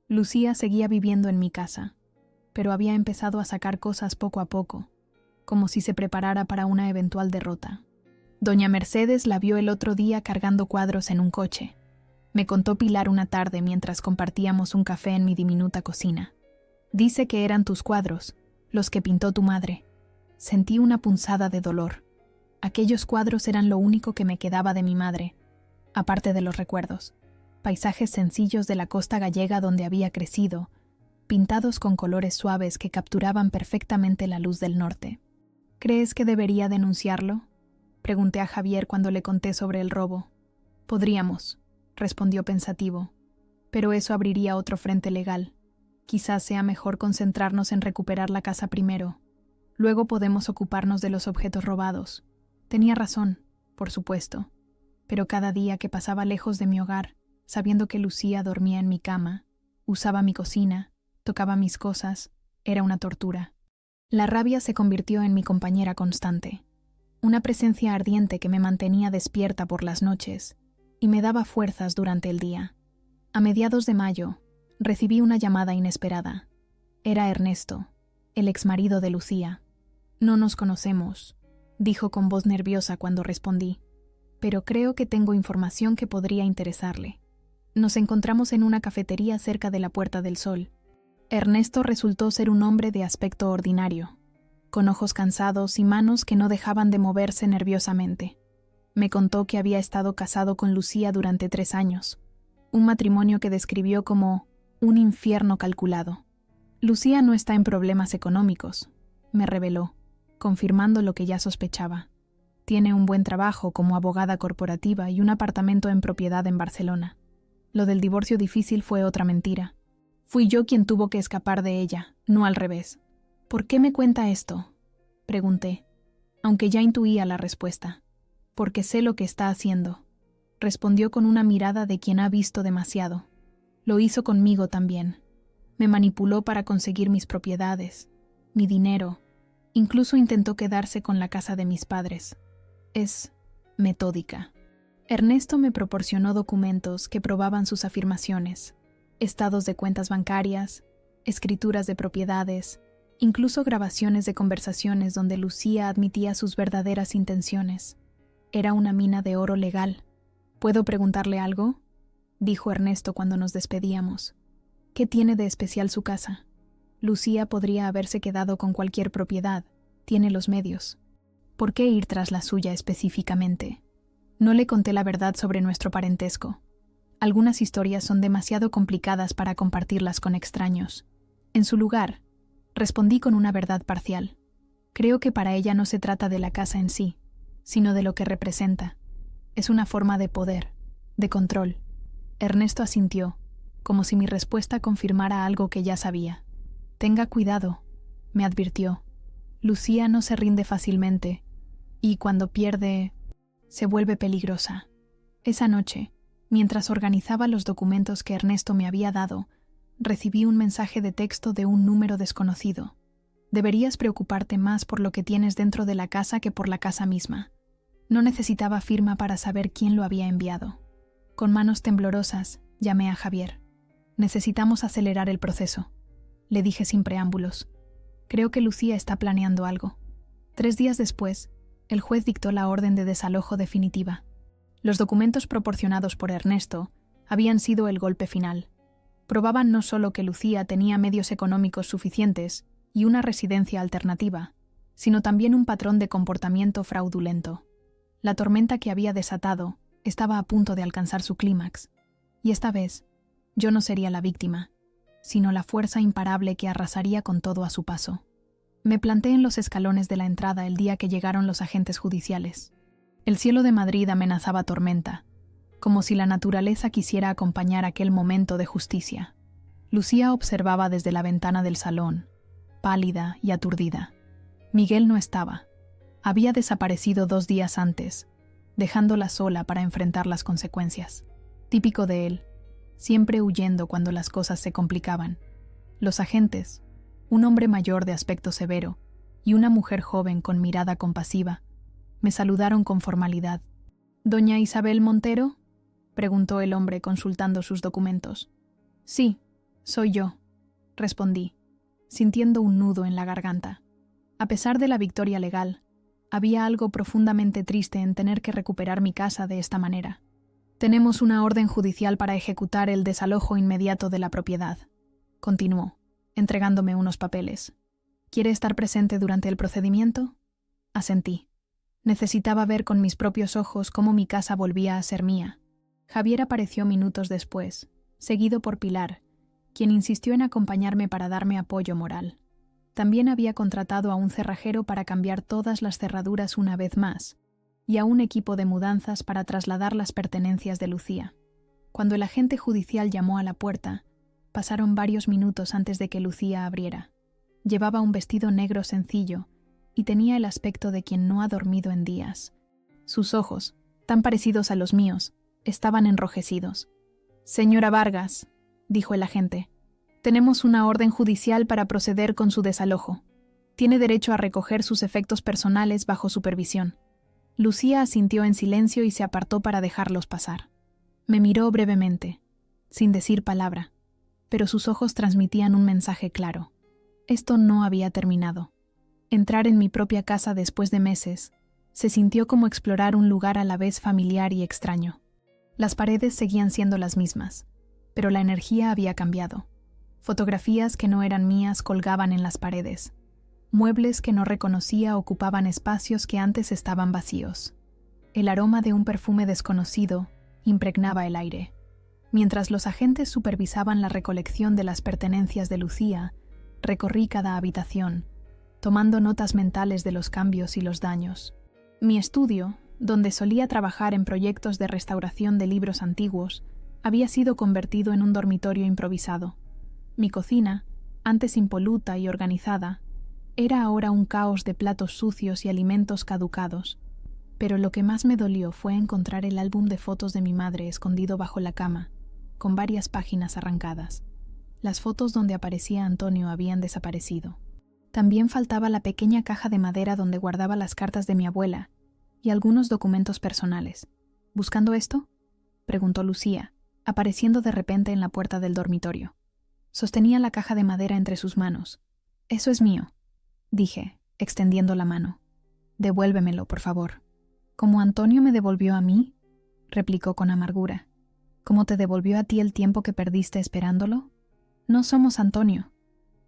Lucía seguía viviendo en mi casa, pero había empezado a sacar cosas poco a poco, como si se preparara para una eventual derrota. Doña Mercedes la vio el otro día cargando cuadros en un coche. Me contó Pilar una tarde mientras compartíamos un café en mi diminuta cocina. Dice que eran tus cuadros, los que pintó tu madre. Sentí una punzada de dolor. Aquellos cuadros eran lo único que me quedaba de mi madre, aparte de los recuerdos. Paisajes sencillos de la costa gallega donde había crecido, pintados con colores suaves que capturaban perfectamente la luz del norte. ¿Crees que debería denunciarlo?, pregunté a Javier cuando le conté sobre el robo. Podríamos, respondió pensativo, pero eso abriría otro frente legal. Quizás sea mejor concentrarnos en recuperar la casa primero. Luego podemos ocuparnos de los objetos robados. Tenía razón, por supuesto, pero cada día que pasaba lejos de mi hogar, sabiendo que Lucía dormía en mi cama, usaba mi cocina, tocaba mis cosas, era una tortura. La rabia se convirtió en mi compañera constante, una presencia ardiente que me mantenía despierta por las noches y me daba fuerzas durante el día. A mediados de mayo, recibí una llamada inesperada. Era Ernesto, el exmarido de Lucía. «No nos conocemos», dijo con voz nerviosa cuando respondí, «pero creo que tengo información que podría interesarle». Nos encontramos en una cafetería cerca de la Puerta del Sol. Ernesto resultó ser un hombre de aspecto ordinario, con ojos cansados y manos que no dejaban de moverse nerviosamente. Me contó que había estado casado con Lucía durante 3 años, un matrimonio que describió como un infierno calculado. Lucía no está en problemas económicos, me reveló, confirmando lo que ya sospechaba. Tiene un buen trabajo como abogada corporativa y un apartamento en propiedad en Barcelona. Lo del divorcio difícil fue otra mentira. Fui yo quien tuvo que escapar de ella, no al revés. ¿Por qué me cuenta esto?, pregunté, aunque ya intuía la respuesta. Porque sé lo que está haciendo, respondió con una mirada de quien ha visto demasiado. Lo hizo conmigo también. Me manipuló para conseguir mis propiedades, mi dinero. Incluso intentó quedarse con la casa de mis padres. Es metódica. Ernesto me proporcionó documentos que probaban sus afirmaciones, estados de cuentas bancarias, escrituras de propiedades, incluso grabaciones de conversaciones donde Lucía admitía sus verdaderas intenciones. Era una mina de oro legal. ¿Puedo preguntarle algo?, dijo Ernesto cuando nos despedíamos. ¿Qué tiene de especial su casa? Lucía podría haberse quedado con cualquier propiedad. Tiene los medios. ¿Por qué ir tras la suya específicamente? No le conté la verdad sobre nuestro parentesco. Algunas historias son demasiado complicadas para compartirlas con extraños. En su lugar, respondí con una verdad parcial. Creo que para ella no se trata de la casa en sí, sino de lo que representa. Es una forma de poder, de control. Ernesto asintió, como si mi respuesta confirmara algo que ya sabía. «Tenga cuidado», me advirtió. «Lucía no se rinde fácilmente, y cuando pierde, se vuelve peligrosa». Esa noche, mientras organizaba los documentos que Ernesto me había dado, recibí un mensaje de texto de un número desconocido. «Deberías preocuparte más por lo que tienes dentro de la casa que por la casa misma». No necesitaba firma para saber quién lo había enviado. Con manos temblorosas, llamé a Javier. «Necesitamos acelerar el proceso», le dije sin preámbulos. «Creo que Lucía está planeando algo». 3 días después, el juez dictó la orden de desalojo definitiva. Los documentos proporcionados por Ernesto habían sido el golpe final. Probaban no solo que Lucía tenía medios económicos suficientes y una residencia alternativa, sino también un patrón de comportamiento fraudulento. La tormenta que había desatado estaba a punto de alcanzar su clímax, y esta vez yo no sería la víctima, sino la fuerza imparable que arrasaría con todo a su paso. Me planté en los escalones de la entrada el día que llegaron los agentes judiciales. El cielo de Madrid amenazaba tormenta, como si la naturaleza quisiera acompañar aquel momento de justicia. Lucía observaba desde la ventana del salón, pálida y aturdida. Miguel no estaba. Había desaparecido 2 días antes, dejándola sola para enfrentar las consecuencias. Típico de él, siempre huyendo cuando las cosas se complicaban. Los agentes, un hombre mayor de aspecto severo y una mujer joven con mirada compasiva, me saludaron con formalidad. «¿Doña Isabel Montero?», preguntó el hombre consultando sus documentos. «Sí, soy yo», respondí, sintiendo un nudo en la garganta. A pesar de la victoria legal, había algo profundamente triste en tener que recuperar mi casa de esta manera. «Tenemos una orden judicial para ejecutar el desalojo inmediato de la propiedad», continuó, entregándome unos papeles. «¿Quiere estar presente durante el procedimiento?». Asentí. Necesitaba ver con mis propios ojos cómo mi casa volvía a ser mía. Javier apareció minutos después, seguido por Pilar, quien insistió en acompañarme para darme apoyo moral. También había contratado a un cerrajero para cambiar todas las cerraduras una vez más, y a un equipo de mudanzas para trasladar las pertenencias de Lucía. Cuando el agente judicial llamó a la puerta, Pasaron varios minutos antes de que Lucía abriera. Llevaba un vestido negro sencillo y tenía el aspecto de quien no ha dormido en días. Sus ojos, tan parecidos a los míos, estaban enrojecidos. «Señora Vargas», dijo el agente, «tenemos una orden judicial para proceder con su desalojo. Tiene derecho a recoger sus efectos personales bajo supervisión». Lucía asintió en silencio y se apartó para dejarlos pasar. Me miró brevemente, sin decir palabra, pero sus ojos transmitían un mensaje claro. Esto no había terminado. Entrar en mi propia casa después de meses se sintió como explorar un lugar a la vez familiar y extraño. Las paredes seguían siendo las mismas, pero la energía había cambiado. Fotografías que no eran mías colgaban en las paredes. Muebles que no reconocía ocupaban espacios que antes estaban vacíos. El aroma de un perfume desconocido impregnaba el aire. Mientras los agentes supervisaban la recolección de las pertenencias de Lucía, recorrí cada habitación, tomando notas mentales de los cambios y los daños. Mi estudio, donde solía trabajar en proyectos de restauración de libros antiguos, había sido convertido en un dormitorio improvisado. Mi cocina, antes impoluta y organizada, era ahora un caos de platos sucios y alimentos caducados. Pero lo que más me dolió fue encontrar el álbum de fotos de mi madre escondido bajo la cama, con varias páginas arrancadas. Las fotos donde aparecía Antonio habían desaparecido. También faltaba la pequeña caja de madera donde guardaba las cartas de mi abuela y algunos documentos personales. ¿Buscando esto?, preguntó Lucía, apareciendo de repente en la puerta del dormitorio. Sostenía la caja de madera entre sus manos. «Eso es mío», dije, extendiendo la mano. «Devuélvemelo, por favor». «¿Cómo Antonio me devolvió a mí?», replicó con amargura. «¿Cómo te devolvió a ti el tiempo que perdiste esperándolo?» «No somos Antonio»,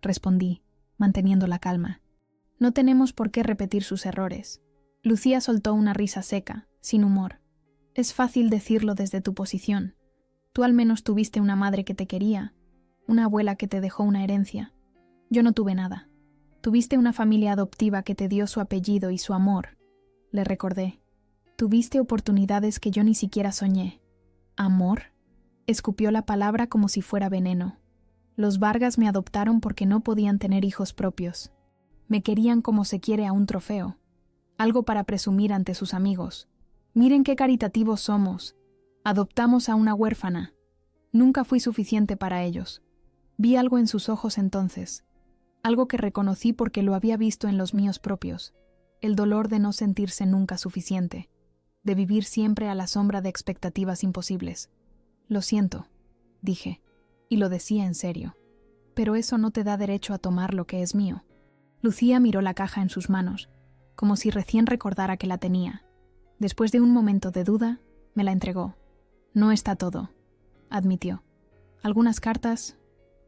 respondí, manteniendo la calma. «No tenemos por qué repetir sus errores». Lucía soltó una risa seca, sin humor. «Es fácil decirlo desde tu posición. Tú al menos tuviste una madre que te quería, una abuela que te dejó una herencia. Yo no tuve nada. Tuviste una familia adoptiva que te dio su apellido y su amor», le recordé. «Tuviste oportunidades que yo ni siquiera soñé». «¿Amor?», escupió la palabra como si fuera veneno. «Los Vargas me adoptaron porque no podían tener hijos propios. Me querían como se quiere a un trofeo, algo para presumir ante sus amigos. Miren qué caritativos somos. Adoptamos a una huérfana. Nunca fui suficiente para ellos». Vi algo en sus ojos entonces, algo que reconocí porque lo había visto en los míos propios, el dolor de no sentirse nunca suficiente, de vivir siempre a la sombra de expectativas imposibles. «Lo siento», dije, y lo decía en serio, «pero eso no te da derecho a tomar lo que es mío». Lucía miró la caja en sus manos, como si recién recordara que la tenía. Después de un momento de duda, me la entregó. «No está todo», admitió. «Algunas cartas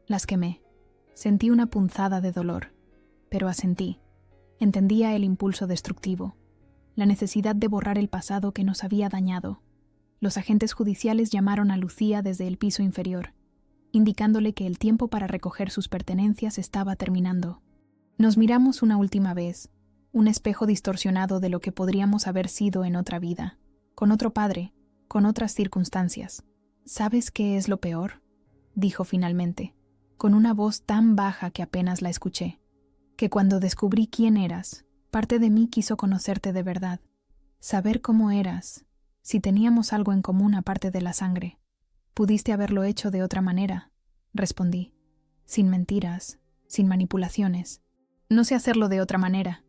las quemé». Sentí una punzada de dolor, pero asentí. Entendía el impulso destructivo, la necesidad de borrar el pasado que nos había dañado. Los agentes judiciales llamaron a Lucía desde el piso inferior, indicándole que el tiempo para recoger sus pertenencias estaba terminando. Nos miramos una última vez, un espejo distorsionado de lo que podríamos haber sido en otra vida, con otro padre, con otras circunstancias. «¿Sabes qué es lo peor?», dijo finalmente, con una voz tan baja que apenas la escuché. «Que cuando descubrí quién eras, parte de mí quiso conocerte de verdad, saber cómo eras, si teníamos algo en común aparte de la sangre». «Pudiste haberlo hecho de otra manera», respondí, «sin mentiras, sin manipulaciones». «No sé hacerlo de otra manera»,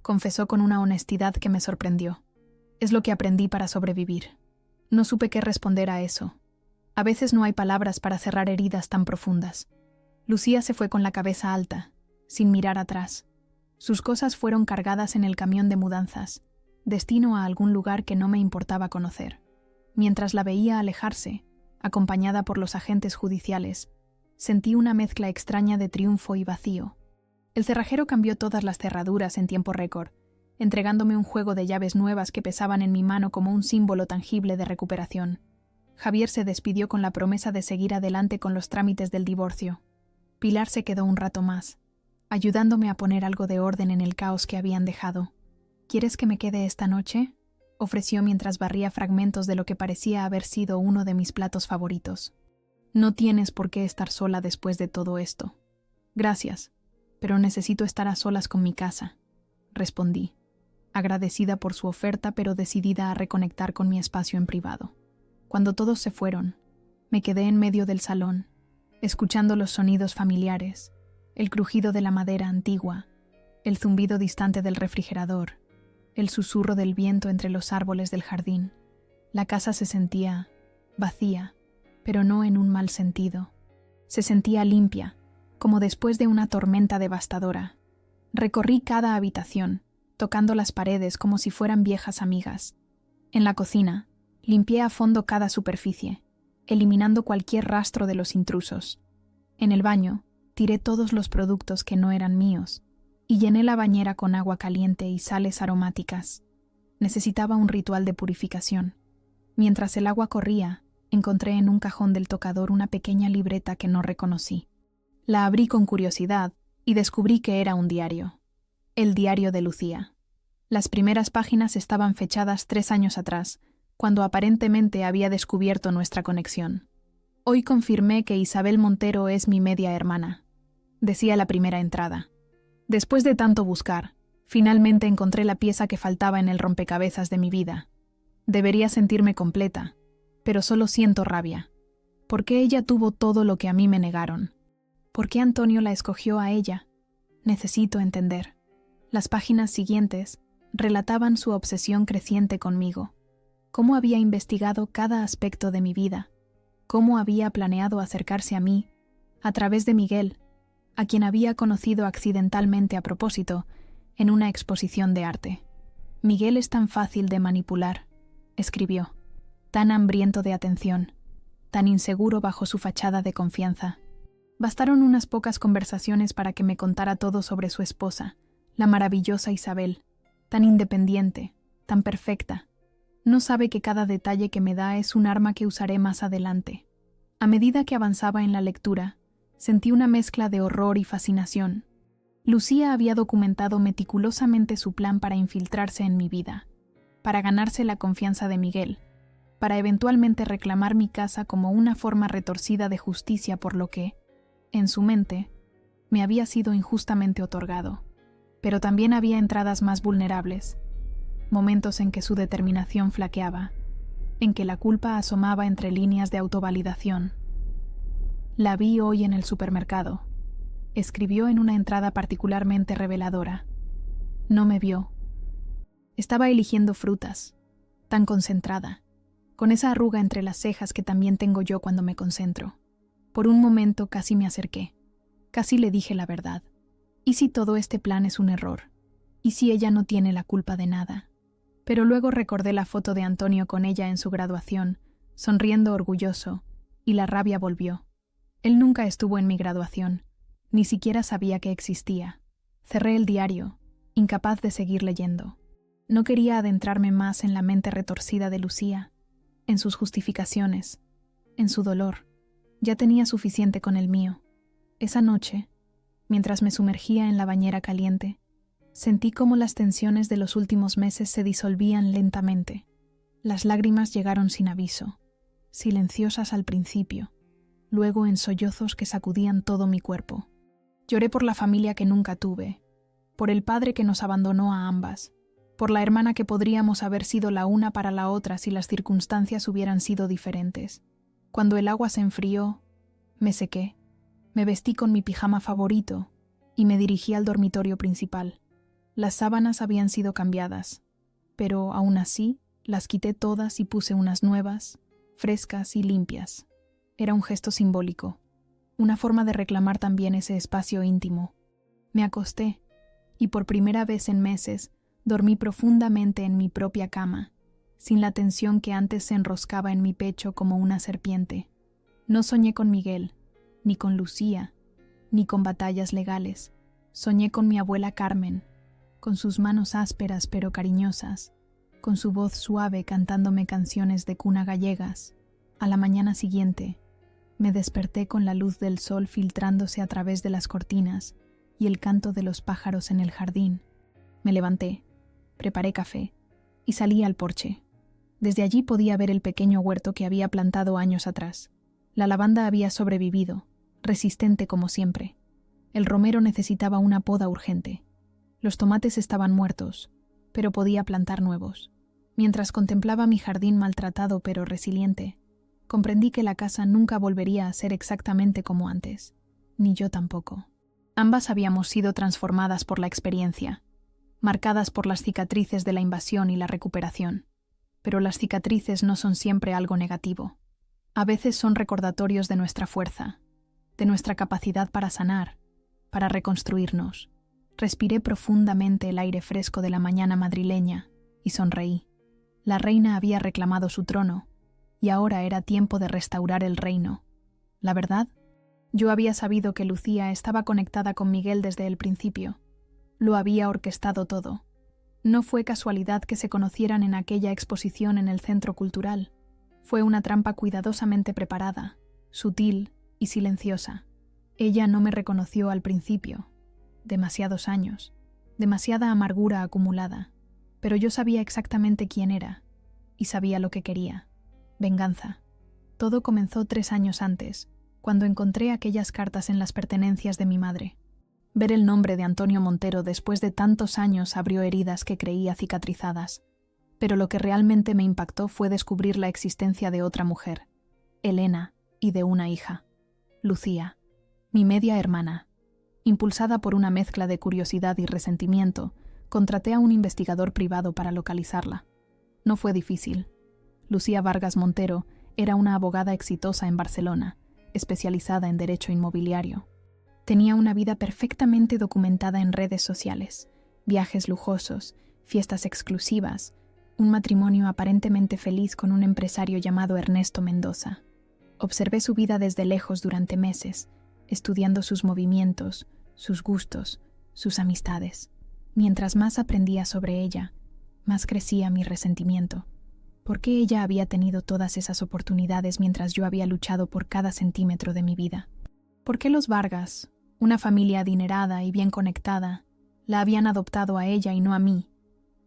confesó con una honestidad que me sorprendió. «Es lo que aprendí para sobrevivir». No supe qué responder a eso. A veces no hay palabras para cerrar heridas tan profundas. Lucía se fue con la cabeza alta, sin mirar atrás. Sus cosas fueron cargadas en el camión de mudanzas, destino a algún lugar que no me importaba conocer. Mientras la veía alejarse, acompañada por los agentes judiciales, sentí una mezcla extraña de triunfo y vacío. El cerrajero cambió todas las cerraduras en tiempo récord, entregándome un juego de llaves nuevas que pesaban en mi mano como un símbolo tangible de recuperación. Javier se despidió con la promesa de seguir adelante con los trámites del divorcio. Pilar se quedó un rato más, ayudándome a poner algo de orden en el caos que habían dejado. «¿Quieres que me quede esta noche?», ofreció mientras barría fragmentos de lo que parecía haber sido uno de mis platos favoritos. No tienes por qué estar sola después de todo esto. Gracias, pero necesito estar a solas con mi casa, respondí, agradecida por su oferta pero decidida a reconectar con mi espacio en privado. Cuando todos se fueron, me quedé en medio del salón, escuchando los sonidos familiares, el crujido de la madera antigua, el zumbido distante del refrigerador, el susurro del viento entre los árboles del jardín. La casa se sentía vacía, pero no en un mal sentido. Se sentía limpia, como después de una tormenta devastadora. Recorrí cada habitación, tocando las paredes como si fueran viejas amigas. En la cocina, limpié a fondo cada superficie, eliminando cualquier rastro de los intrusos. En el baño, tiré todos los productos que no eran míos y llené la bañera con agua caliente y sales aromáticas. Necesitaba un ritual de purificación. Mientras el agua corría, encontré en un cajón del tocador una pequeña libreta que no reconocí. La abrí con curiosidad y descubrí que era un diario. El diario de Lucía. Las primeras páginas estaban fechadas 3 años atrás, cuando aparentemente había descubierto nuestra conexión. Hoy confirmé que Isabel Montero es mi media hermana, decía la primera entrada. Después de tanto buscar, finalmente encontré la pieza que faltaba en el rompecabezas de mi vida. Debería sentirme completa, pero solo siento rabia. ¿Por qué ella tuvo todo lo que a mí me negaron? ¿Por qué Antonio la escogió a ella? Necesito entender. Las páginas siguientes relataban su obsesión creciente conmigo. Cómo había investigado cada aspecto de mi vida. Cómo había planeado acercarse a mí, a través de Miguel, a quien había conocido accidentalmente a propósito, en una exposición de arte. Miguel es tan fácil de manipular, escribió, tan hambriento de atención, tan inseguro bajo su fachada de confianza. Bastaron unas pocas conversaciones para que me contara todo sobre su esposa, la maravillosa Isabel, tan independiente, tan perfecta. No sabe que cada detalle que me da es un arma que usaré más adelante. A medida que avanzaba en la lectura, sentí una mezcla de horror y fascinación. Lucía había documentado meticulosamente su plan para infiltrarse en mi vida, para ganarse la confianza de Miguel, para eventualmente reclamar mi casa como una forma retorcida de justicia por lo que, en su mente, me había sido injustamente otorgado. Pero también había entradas más vulnerables, momentos en que su determinación flaqueaba, en que la culpa asomaba entre líneas de autovalidación. La vi hoy en el supermercado, escribió en una entrada particularmente reveladora. No me vio. Estaba eligiendo frutas, tan concentrada, con esa arruga entre las cejas que también tengo yo cuando me concentro. Por un momento casi me acerqué, casi le dije la verdad. ¿Y si todo este plan es un error? ¿Y si ella no tiene la culpa de nada? Pero luego recordé la foto de Antonio con ella en su graduación, sonriendo orgulloso, y la rabia volvió. Él nunca estuvo en mi graduación, ni siquiera sabía que existía. Cerré el diario, incapaz de seguir leyendo. No quería adentrarme más en la mente retorcida de Lucía, en sus justificaciones, en su dolor. Ya tenía suficiente con el mío. Esa noche, mientras me sumergía en la bañera caliente, sentí cómo las tensiones de los últimos meses se disolvían lentamente. Las lágrimas llegaron sin aviso, silenciosas al principio, luego en sollozos que sacudían todo mi cuerpo. Lloré por la familia que nunca tuve, por el padre que nos abandonó a ambas, por la hermana que podríamos haber sido la una para la otra si las circunstancias hubieran sido diferentes. Cuando el agua se enfrió, me sequé, me vestí con mi pijama favorito y me dirigí al dormitorio principal. Las sábanas habían sido cambiadas, pero aún así las quité todas y puse unas nuevas, frescas y limpias. Era un gesto simbólico, una forma de reclamar también ese espacio íntimo. Me acosté y por primera vez en meses dormí profundamente en mi propia cama, sin la tensión que antes se enroscaba en mi pecho como una serpiente. No soñé con Miguel, ni con Lucía, ni con batallas legales. Soñé con mi abuela Carmen, con sus manos ásperas pero cariñosas, con su voz suave cantándome canciones de cuna gallegas. A la mañana siguiente, me desperté con la luz del sol filtrándose a través de las cortinas y el canto de los pájaros en el jardín. Me levanté, preparé café y salí al porche. Desde allí podía ver el pequeño huerto que había plantado años atrás. La lavanda había sobrevivido, resistente como siempre. El romero necesitaba una poda urgente. Los tomates estaban muertos, pero podía plantar nuevos. Mientras contemplaba mi jardín maltratado pero resiliente, comprendí que la casa nunca volvería a ser exactamente como antes, ni yo tampoco. Ambas habíamos sido transformadas por la experiencia, marcadas por las cicatrices de la invasión y la recuperación. Pero las cicatrices no son siempre algo negativo. A veces son recordatorios de nuestra fuerza, de nuestra capacidad para sanar, para reconstruirnos. Respiré profundamente el aire fresco de la mañana madrileña y sonreí. La reina había reclamado su trono, y ahora era tiempo de restaurar el reino. La verdad, yo había sabido que Lucía estaba conectada con Miguel desde el principio. Lo había orquestado todo. No fue casualidad que se conocieran en aquella exposición en el Centro Cultural. Fue una trampa cuidadosamente preparada, sutil y silenciosa. Ella no me reconoció al principio. Demasiados años, demasiada amargura acumulada. Pero yo sabía exactamente quién era, y sabía lo que quería. Venganza. Todo comenzó 3 años antes, cuando encontré aquellas cartas en las pertenencias de mi madre. Ver el nombre de Antonio Montero después de tantos años abrió heridas que creía cicatrizadas. Pero lo que realmente me impactó fue descubrir la existencia de otra mujer, Elena, y de una hija, Lucía, mi media hermana. Impulsada por una mezcla de curiosidad y resentimiento, contraté a un investigador privado para localizarla. No fue difícil. Lucía Vargas Montero era una abogada exitosa en Barcelona, especializada en derecho inmobiliario. Tenía una vida perfectamente documentada en redes sociales, viajes lujosos, fiestas exclusivas, un matrimonio aparentemente feliz con un empresario llamado Ernesto Mendoza. Observé su vida desde lejos durante meses, estudiando sus movimientos, sus gustos, sus amistades. Mientras más aprendía sobre ella, más crecía mi resentimiento. ¿Por qué ella había tenido todas esas oportunidades mientras yo había luchado por cada centímetro de mi vida? ¿Por qué los Vargas, una familia adinerada y bien conectada, la habían adoptado a ella y no a mí,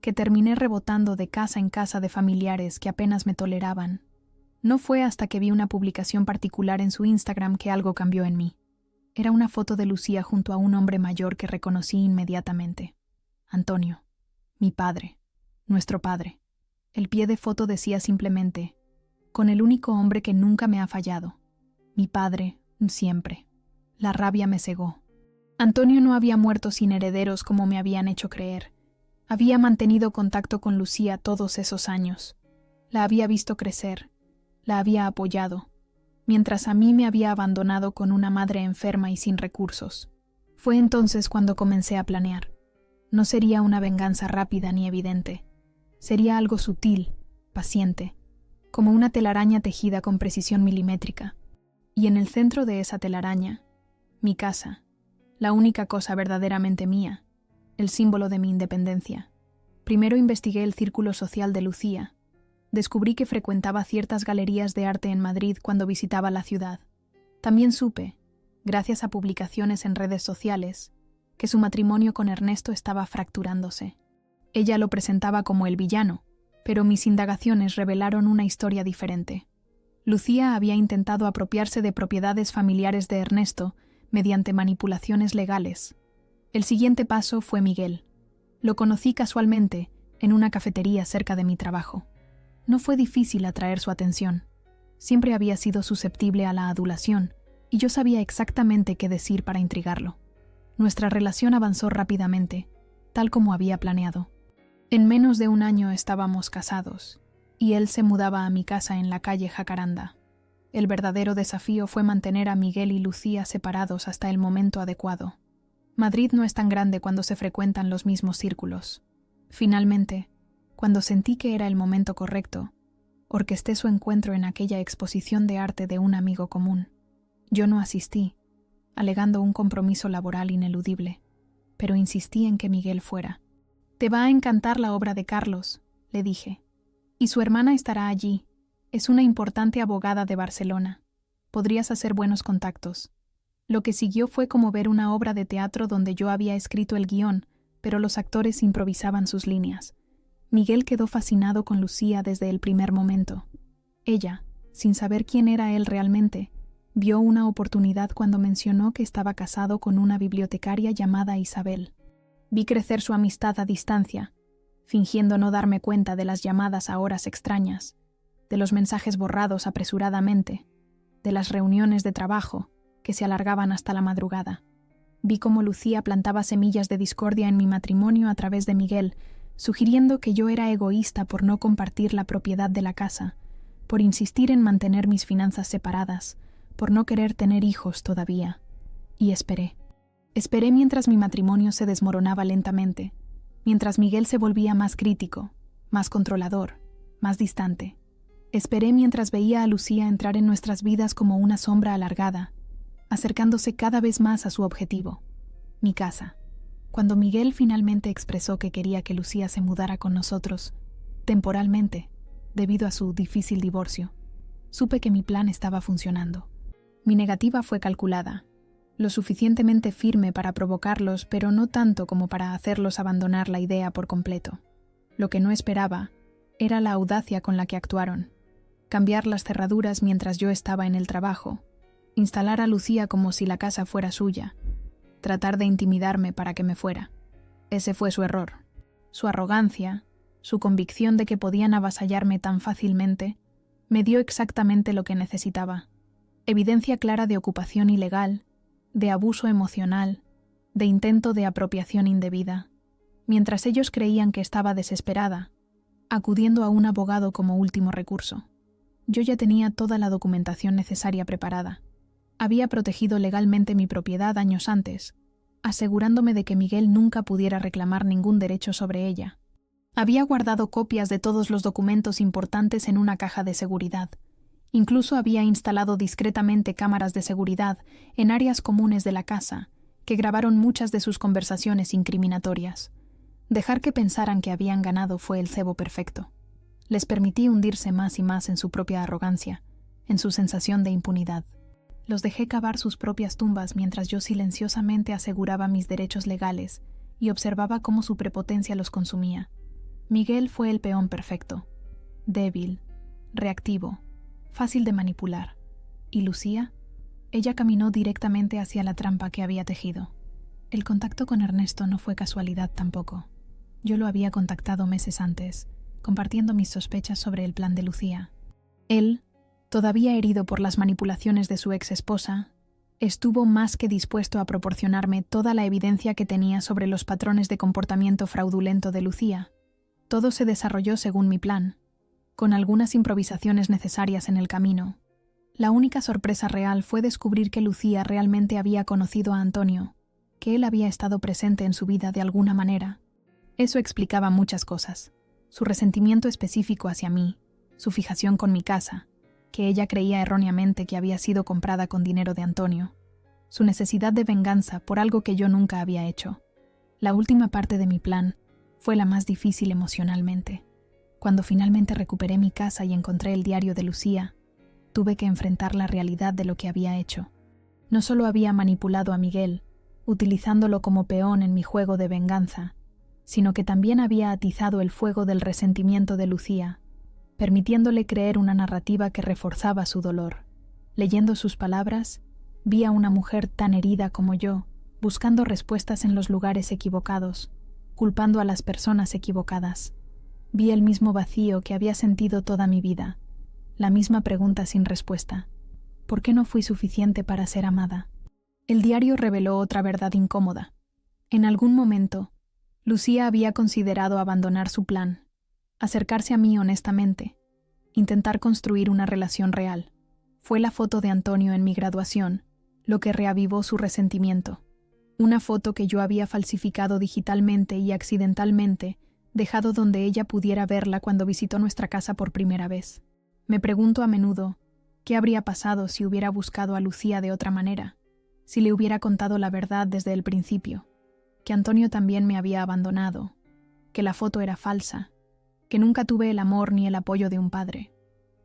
que terminé rebotando de casa en casa de familiares que apenas me toleraban? No fue hasta que vi una publicación particular en su Instagram que algo cambió en mí. Era una foto de Lucía junto a un hombre mayor que reconocí inmediatamente. Antonio, mi padre, nuestro padre. El pie de foto decía simplemente, con el único hombre que nunca me ha fallado. Mi padre, siempre. La rabia me cegó. Antonio no había muerto sin herederos como me habían hecho creer. Había mantenido contacto con Lucía todos esos años. La había visto crecer. La había apoyado, mientras a mí me había abandonado con una madre enferma y sin recursos. Fue entonces cuando comencé a planear. No sería una venganza rápida ni evidente. Sería algo sutil, paciente, como una telaraña tejida con precisión milimétrica. Y en el centro de esa telaraña, mi casa, la única cosa verdaderamente mía, el símbolo de mi independencia. Primero investigué el círculo social de Lucía. Descubrí que frecuentaba ciertas galerías de arte en Madrid cuando visitaba la ciudad. También supe, gracias a publicaciones en redes sociales, que su matrimonio con Ernesto estaba fracturándose. Ella lo presentaba como el villano, pero mis indagaciones revelaron una historia diferente. Lucía había intentado apropiarse de propiedades familiares de Ernesto mediante manipulaciones legales. El siguiente paso fue Miguel. Lo conocí casualmente en una cafetería cerca de mi trabajo. No fue difícil atraer su atención. Siempre había sido susceptible a la adulación, y yo sabía exactamente qué decir para intrigarlo. Nuestra relación avanzó rápidamente, tal como había planeado. En menos de un año estábamos casados, y él se mudaba a mi casa en la calle Jacaranda. El verdadero desafío fue mantener a Miguel y Lucía separados hasta el momento adecuado. Madrid no es tan grande cuando se frecuentan los mismos círculos. Finalmente, cuando sentí que era el momento correcto, orquesté su encuentro en aquella exposición de arte de un amigo común. Yo no asistí, alegando un compromiso laboral ineludible, pero insistí en que Miguel fuera. «Te va a encantar la obra de Carlos», le dije. «Y su hermana estará allí. Es una importante abogada de Barcelona. Podrías hacer buenos contactos». Lo que siguió fue como ver una obra de teatro donde yo había escrito el guión, pero los actores improvisaban sus líneas. Miguel quedó fascinado con Lucía desde el primer momento. Ella, sin saber quién era él realmente, Vio una oportunidad cuando mencionó que estaba casado con una bibliotecaria llamada Isabel. Vi crecer su amistad a distancia, fingiendo no darme cuenta de las llamadas a horas extrañas, de los mensajes borrados apresuradamente, de las reuniones de trabajo que se alargaban hasta la madrugada. Vi cómo Lucía plantaba semillas de discordia en mi matrimonio a través de Miguel, sugiriendo que yo era egoísta por no compartir la propiedad de la casa, por insistir en mantener mis finanzas separadas, por no querer tener hijos todavía. Y esperé. Esperé mientras mi matrimonio se desmoronaba lentamente, mientras Miguel se volvía más crítico, más controlador, más distante. Esperé mientras veía a Lucía entrar en nuestras vidas como una sombra alargada, acercándose cada vez más a su objetivo, mi casa. Cuando Miguel finalmente expresó que quería que Lucía se mudara con nosotros, temporalmente, debido a su difícil divorcio, supe que mi plan estaba funcionando. Mi negativa fue calculada, lo suficientemente firme para provocarlos, pero no tanto como para hacerlos abandonar la idea por completo. Lo que no esperaba era la audacia con la que actuaron. Cambiar las cerraduras mientras yo estaba en el trabajo, instalar a Lucía como si la casa fuera suya, tratar de intimidarme para que me fuera. Ese fue su error. Su arrogancia, su convicción de que podían avasallarme tan fácilmente, me dio exactamente lo que necesitaba. Evidencia clara de ocupación ilegal, de abuso emocional, de intento de apropiación indebida. Mientras ellos creían que estaba desesperada, acudiendo a un abogado como último recurso. Yo ya tenía toda la documentación necesaria preparada. Había protegido legalmente mi propiedad años antes, asegurándome de que Miguel nunca pudiera reclamar ningún derecho sobre ella. Había guardado copias de todos los documentos importantes en una caja de seguridad. Incluso había instalado discretamente cámaras de seguridad en áreas comunes de la casa, que grabaron muchas de sus conversaciones incriminatorias. Dejar que pensaran que habían ganado fue el cebo perfecto. Les permití hundirse más y más en su propia arrogancia, en su sensación de impunidad. Los dejé cavar sus propias tumbas mientras yo silenciosamente aseguraba mis derechos legales y observaba cómo su prepotencia los consumía. Miguel fue el peón perfecto, débil, reactivo, fácil de manipular. ¿Y Lucía? Ella caminó directamente hacia la trampa que había tejido. El contacto con Ernesto no fue casualidad tampoco. Yo lo había contactado meses antes, compartiendo mis sospechas sobre el plan de Lucía. Él, todavía herido por las manipulaciones de su ex esposa, estuvo más que dispuesto a proporcionarme toda la evidencia que tenía sobre los patrones de comportamiento fraudulento de Lucía. Todo se desarrolló según mi plan, con algunas improvisaciones necesarias en el camino. La única sorpresa real fue descubrir que Lucía realmente había conocido a Antonio, que él había estado presente en su vida de alguna manera. Eso explicaba muchas cosas. Su resentimiento específico hacia mí, su fijación con mi casa, que ella creía erróneamente que había sido comprada con dinero de Antonio, su necesidad de venganza por algo que yo nunca había hecho. La última parte de mi plan fue la más difícil emocionalmente. Cuando finalmente recuperé mi casa y encontré el diario de Lucía, tuve que enfrentar la realidad de lo que había hecho. No solo había manipulado a Miguel, utilizándolo como peón en mi juego de venganza, sino que también había atizado el fuego del resentimiento de Lucía, permitiéndole creer una narrativa que reforzaba su dolor. Leyendo sus palabras, vi a una mujer tan herida como yo, buscando respuestas en los lugares equivocados, culpando a las personas equivocadas. Vi el mismo vacío que había sentido toda mi vida, la misma pregunta sin respuesta. ¿Por qué no fui suficiente para ser amada? El diario reveló otra verdad incómoda. En algún momento, Lucía había considerado abandonar su plan, acercarse a mí honestamente, intentar construir una relación real. Fue la foto de Antonio en mi graduación lo que reavivó su resentimiento. Una foto que yo había falsificado digitalmente y accidentalmente, dejado donde ella pudiera verla cuando visitó nuestra casa por primera vez. Me pregunto a menudo, ¿qué habría pasado si hubiera buscado a Lucía de otra manera? Si le hubiera contado la verdad desde el principio, que Antonio también me había abandonado, que la foto era falsa, que nunca tuve el amor ni el apoyo de un padre.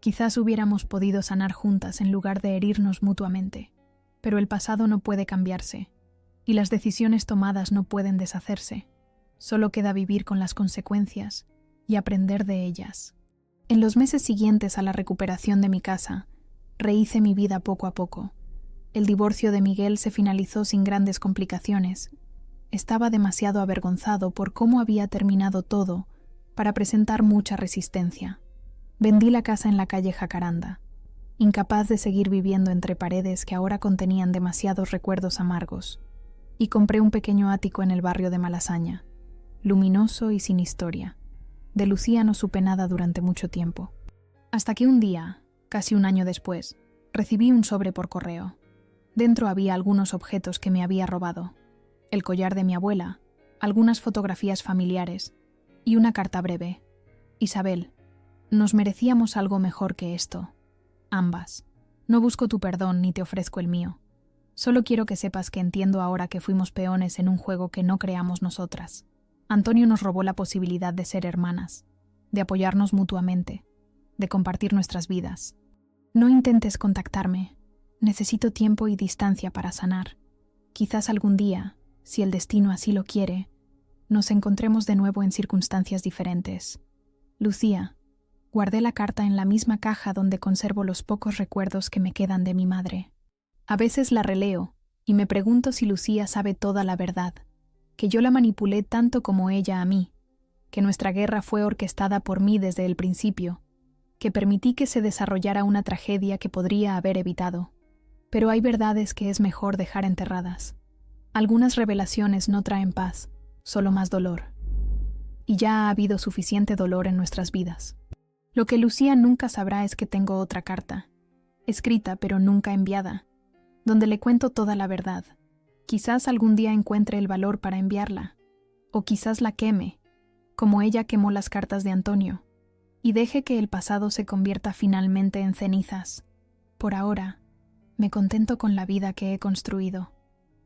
Quizás hubiéramos podido sanar juntas en lugar de herirnos mutuamente, pero el pasado no puede cambiarse, y las decisiones tomadas no pueden deshacerse. Solo queda vivir con las consecuencias y aprender de ellas. En los meses siguientes a la recuperación de mi casa, rehice mi vida poco a poco. El divorcio de Miguel se finalizó sin grandes complicaciones. Estaba demasiado avergonzado por cómo había terminado todo para presentar mucha resistencia. Vendí la casa en la calle Jacaranda, incapaz de seguir viviendo entre paredes que ahora contenían demasiados recuerdos amargos, y compré un pequeño ático en el barrio de Malasaña, luminoso y sin historia. De Lucía no supe nada durante mucho tiempo. Hasta que un día, casi un año después, recibí un sobre por correo. Dentro había algunos objetos que me había robado: el collar de mi abuela, algunas fotografías familiares y una carta breve. Isabel, nos merecíamos algo mejor que esto. Ambas. No busco tu perdón ni te ofrezco el mío. Solo quiero que sepas que entiendo ahora que fuimos peones en un juego que no creamos nosotras. Antonio nos robó la posibilidad de ser hermanas, de apoyarnos mutuamente, de compartir nuestras vidas. No intentes contactarme. Necesito tiempo y distancia para sanar. Quizás algún día, si el destino así lo quiere, nos encontremos de nuevo en circunstancias diferentes. Lucía, guardé la carta en la misma caja donde conservo los pocos recuerdos que me quedan de mi madre. A veces la releo y me pregunto si Lucía sabe toda la verdad, que yo la manipulé tanto como ella a mí, que nuestra guerra fue orquestada por mí desde el principio, que permití que se desarrollara una tragedia que podría haber evitado. Pero hay verdades que es mejor dejar enterradas. Algunas revelaciones no traen paz, solo más dolor. Y ya ha habido suficiente dolor en nuestras vidas. Lo que Lucía nunca sabrá es que tengo otra carta, escrita pero nunca enviada, donde le cuento toda la verdad. Quizás algún día encuentre el valor para enviarla, o quizás la queme, como ella quemó las cartas de Antonio, y deje que el pasado se convierta finalmente en cenizas. Por ahora, me contento con la vida que he construido,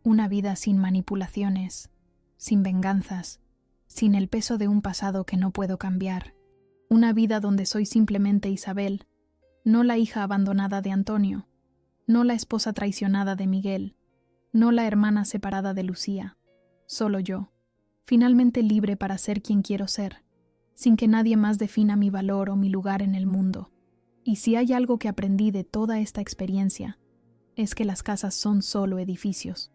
una vida sin manipulaciones, sin venganzas, sin el peso de un pasado que no puedo cambiar, una vida donde soy simplemente Isabel, no la hija abandonada de Antonio, no la esposa traicionada de Miguel, no la hermana separada de Lucía, solo yo, finalmente libre para ser quien quiero ser, sin que nadie más defina mi valor o mi lugar en el mundo. Y si hay algo que aprendí de toda esta experiencia, es que las casas son solo edificios.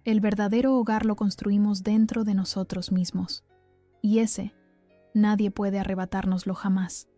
El verdadero hogar lo construimos dentro de nosotros mismos, y ese, nadie puede arrebatárnoslo jamás.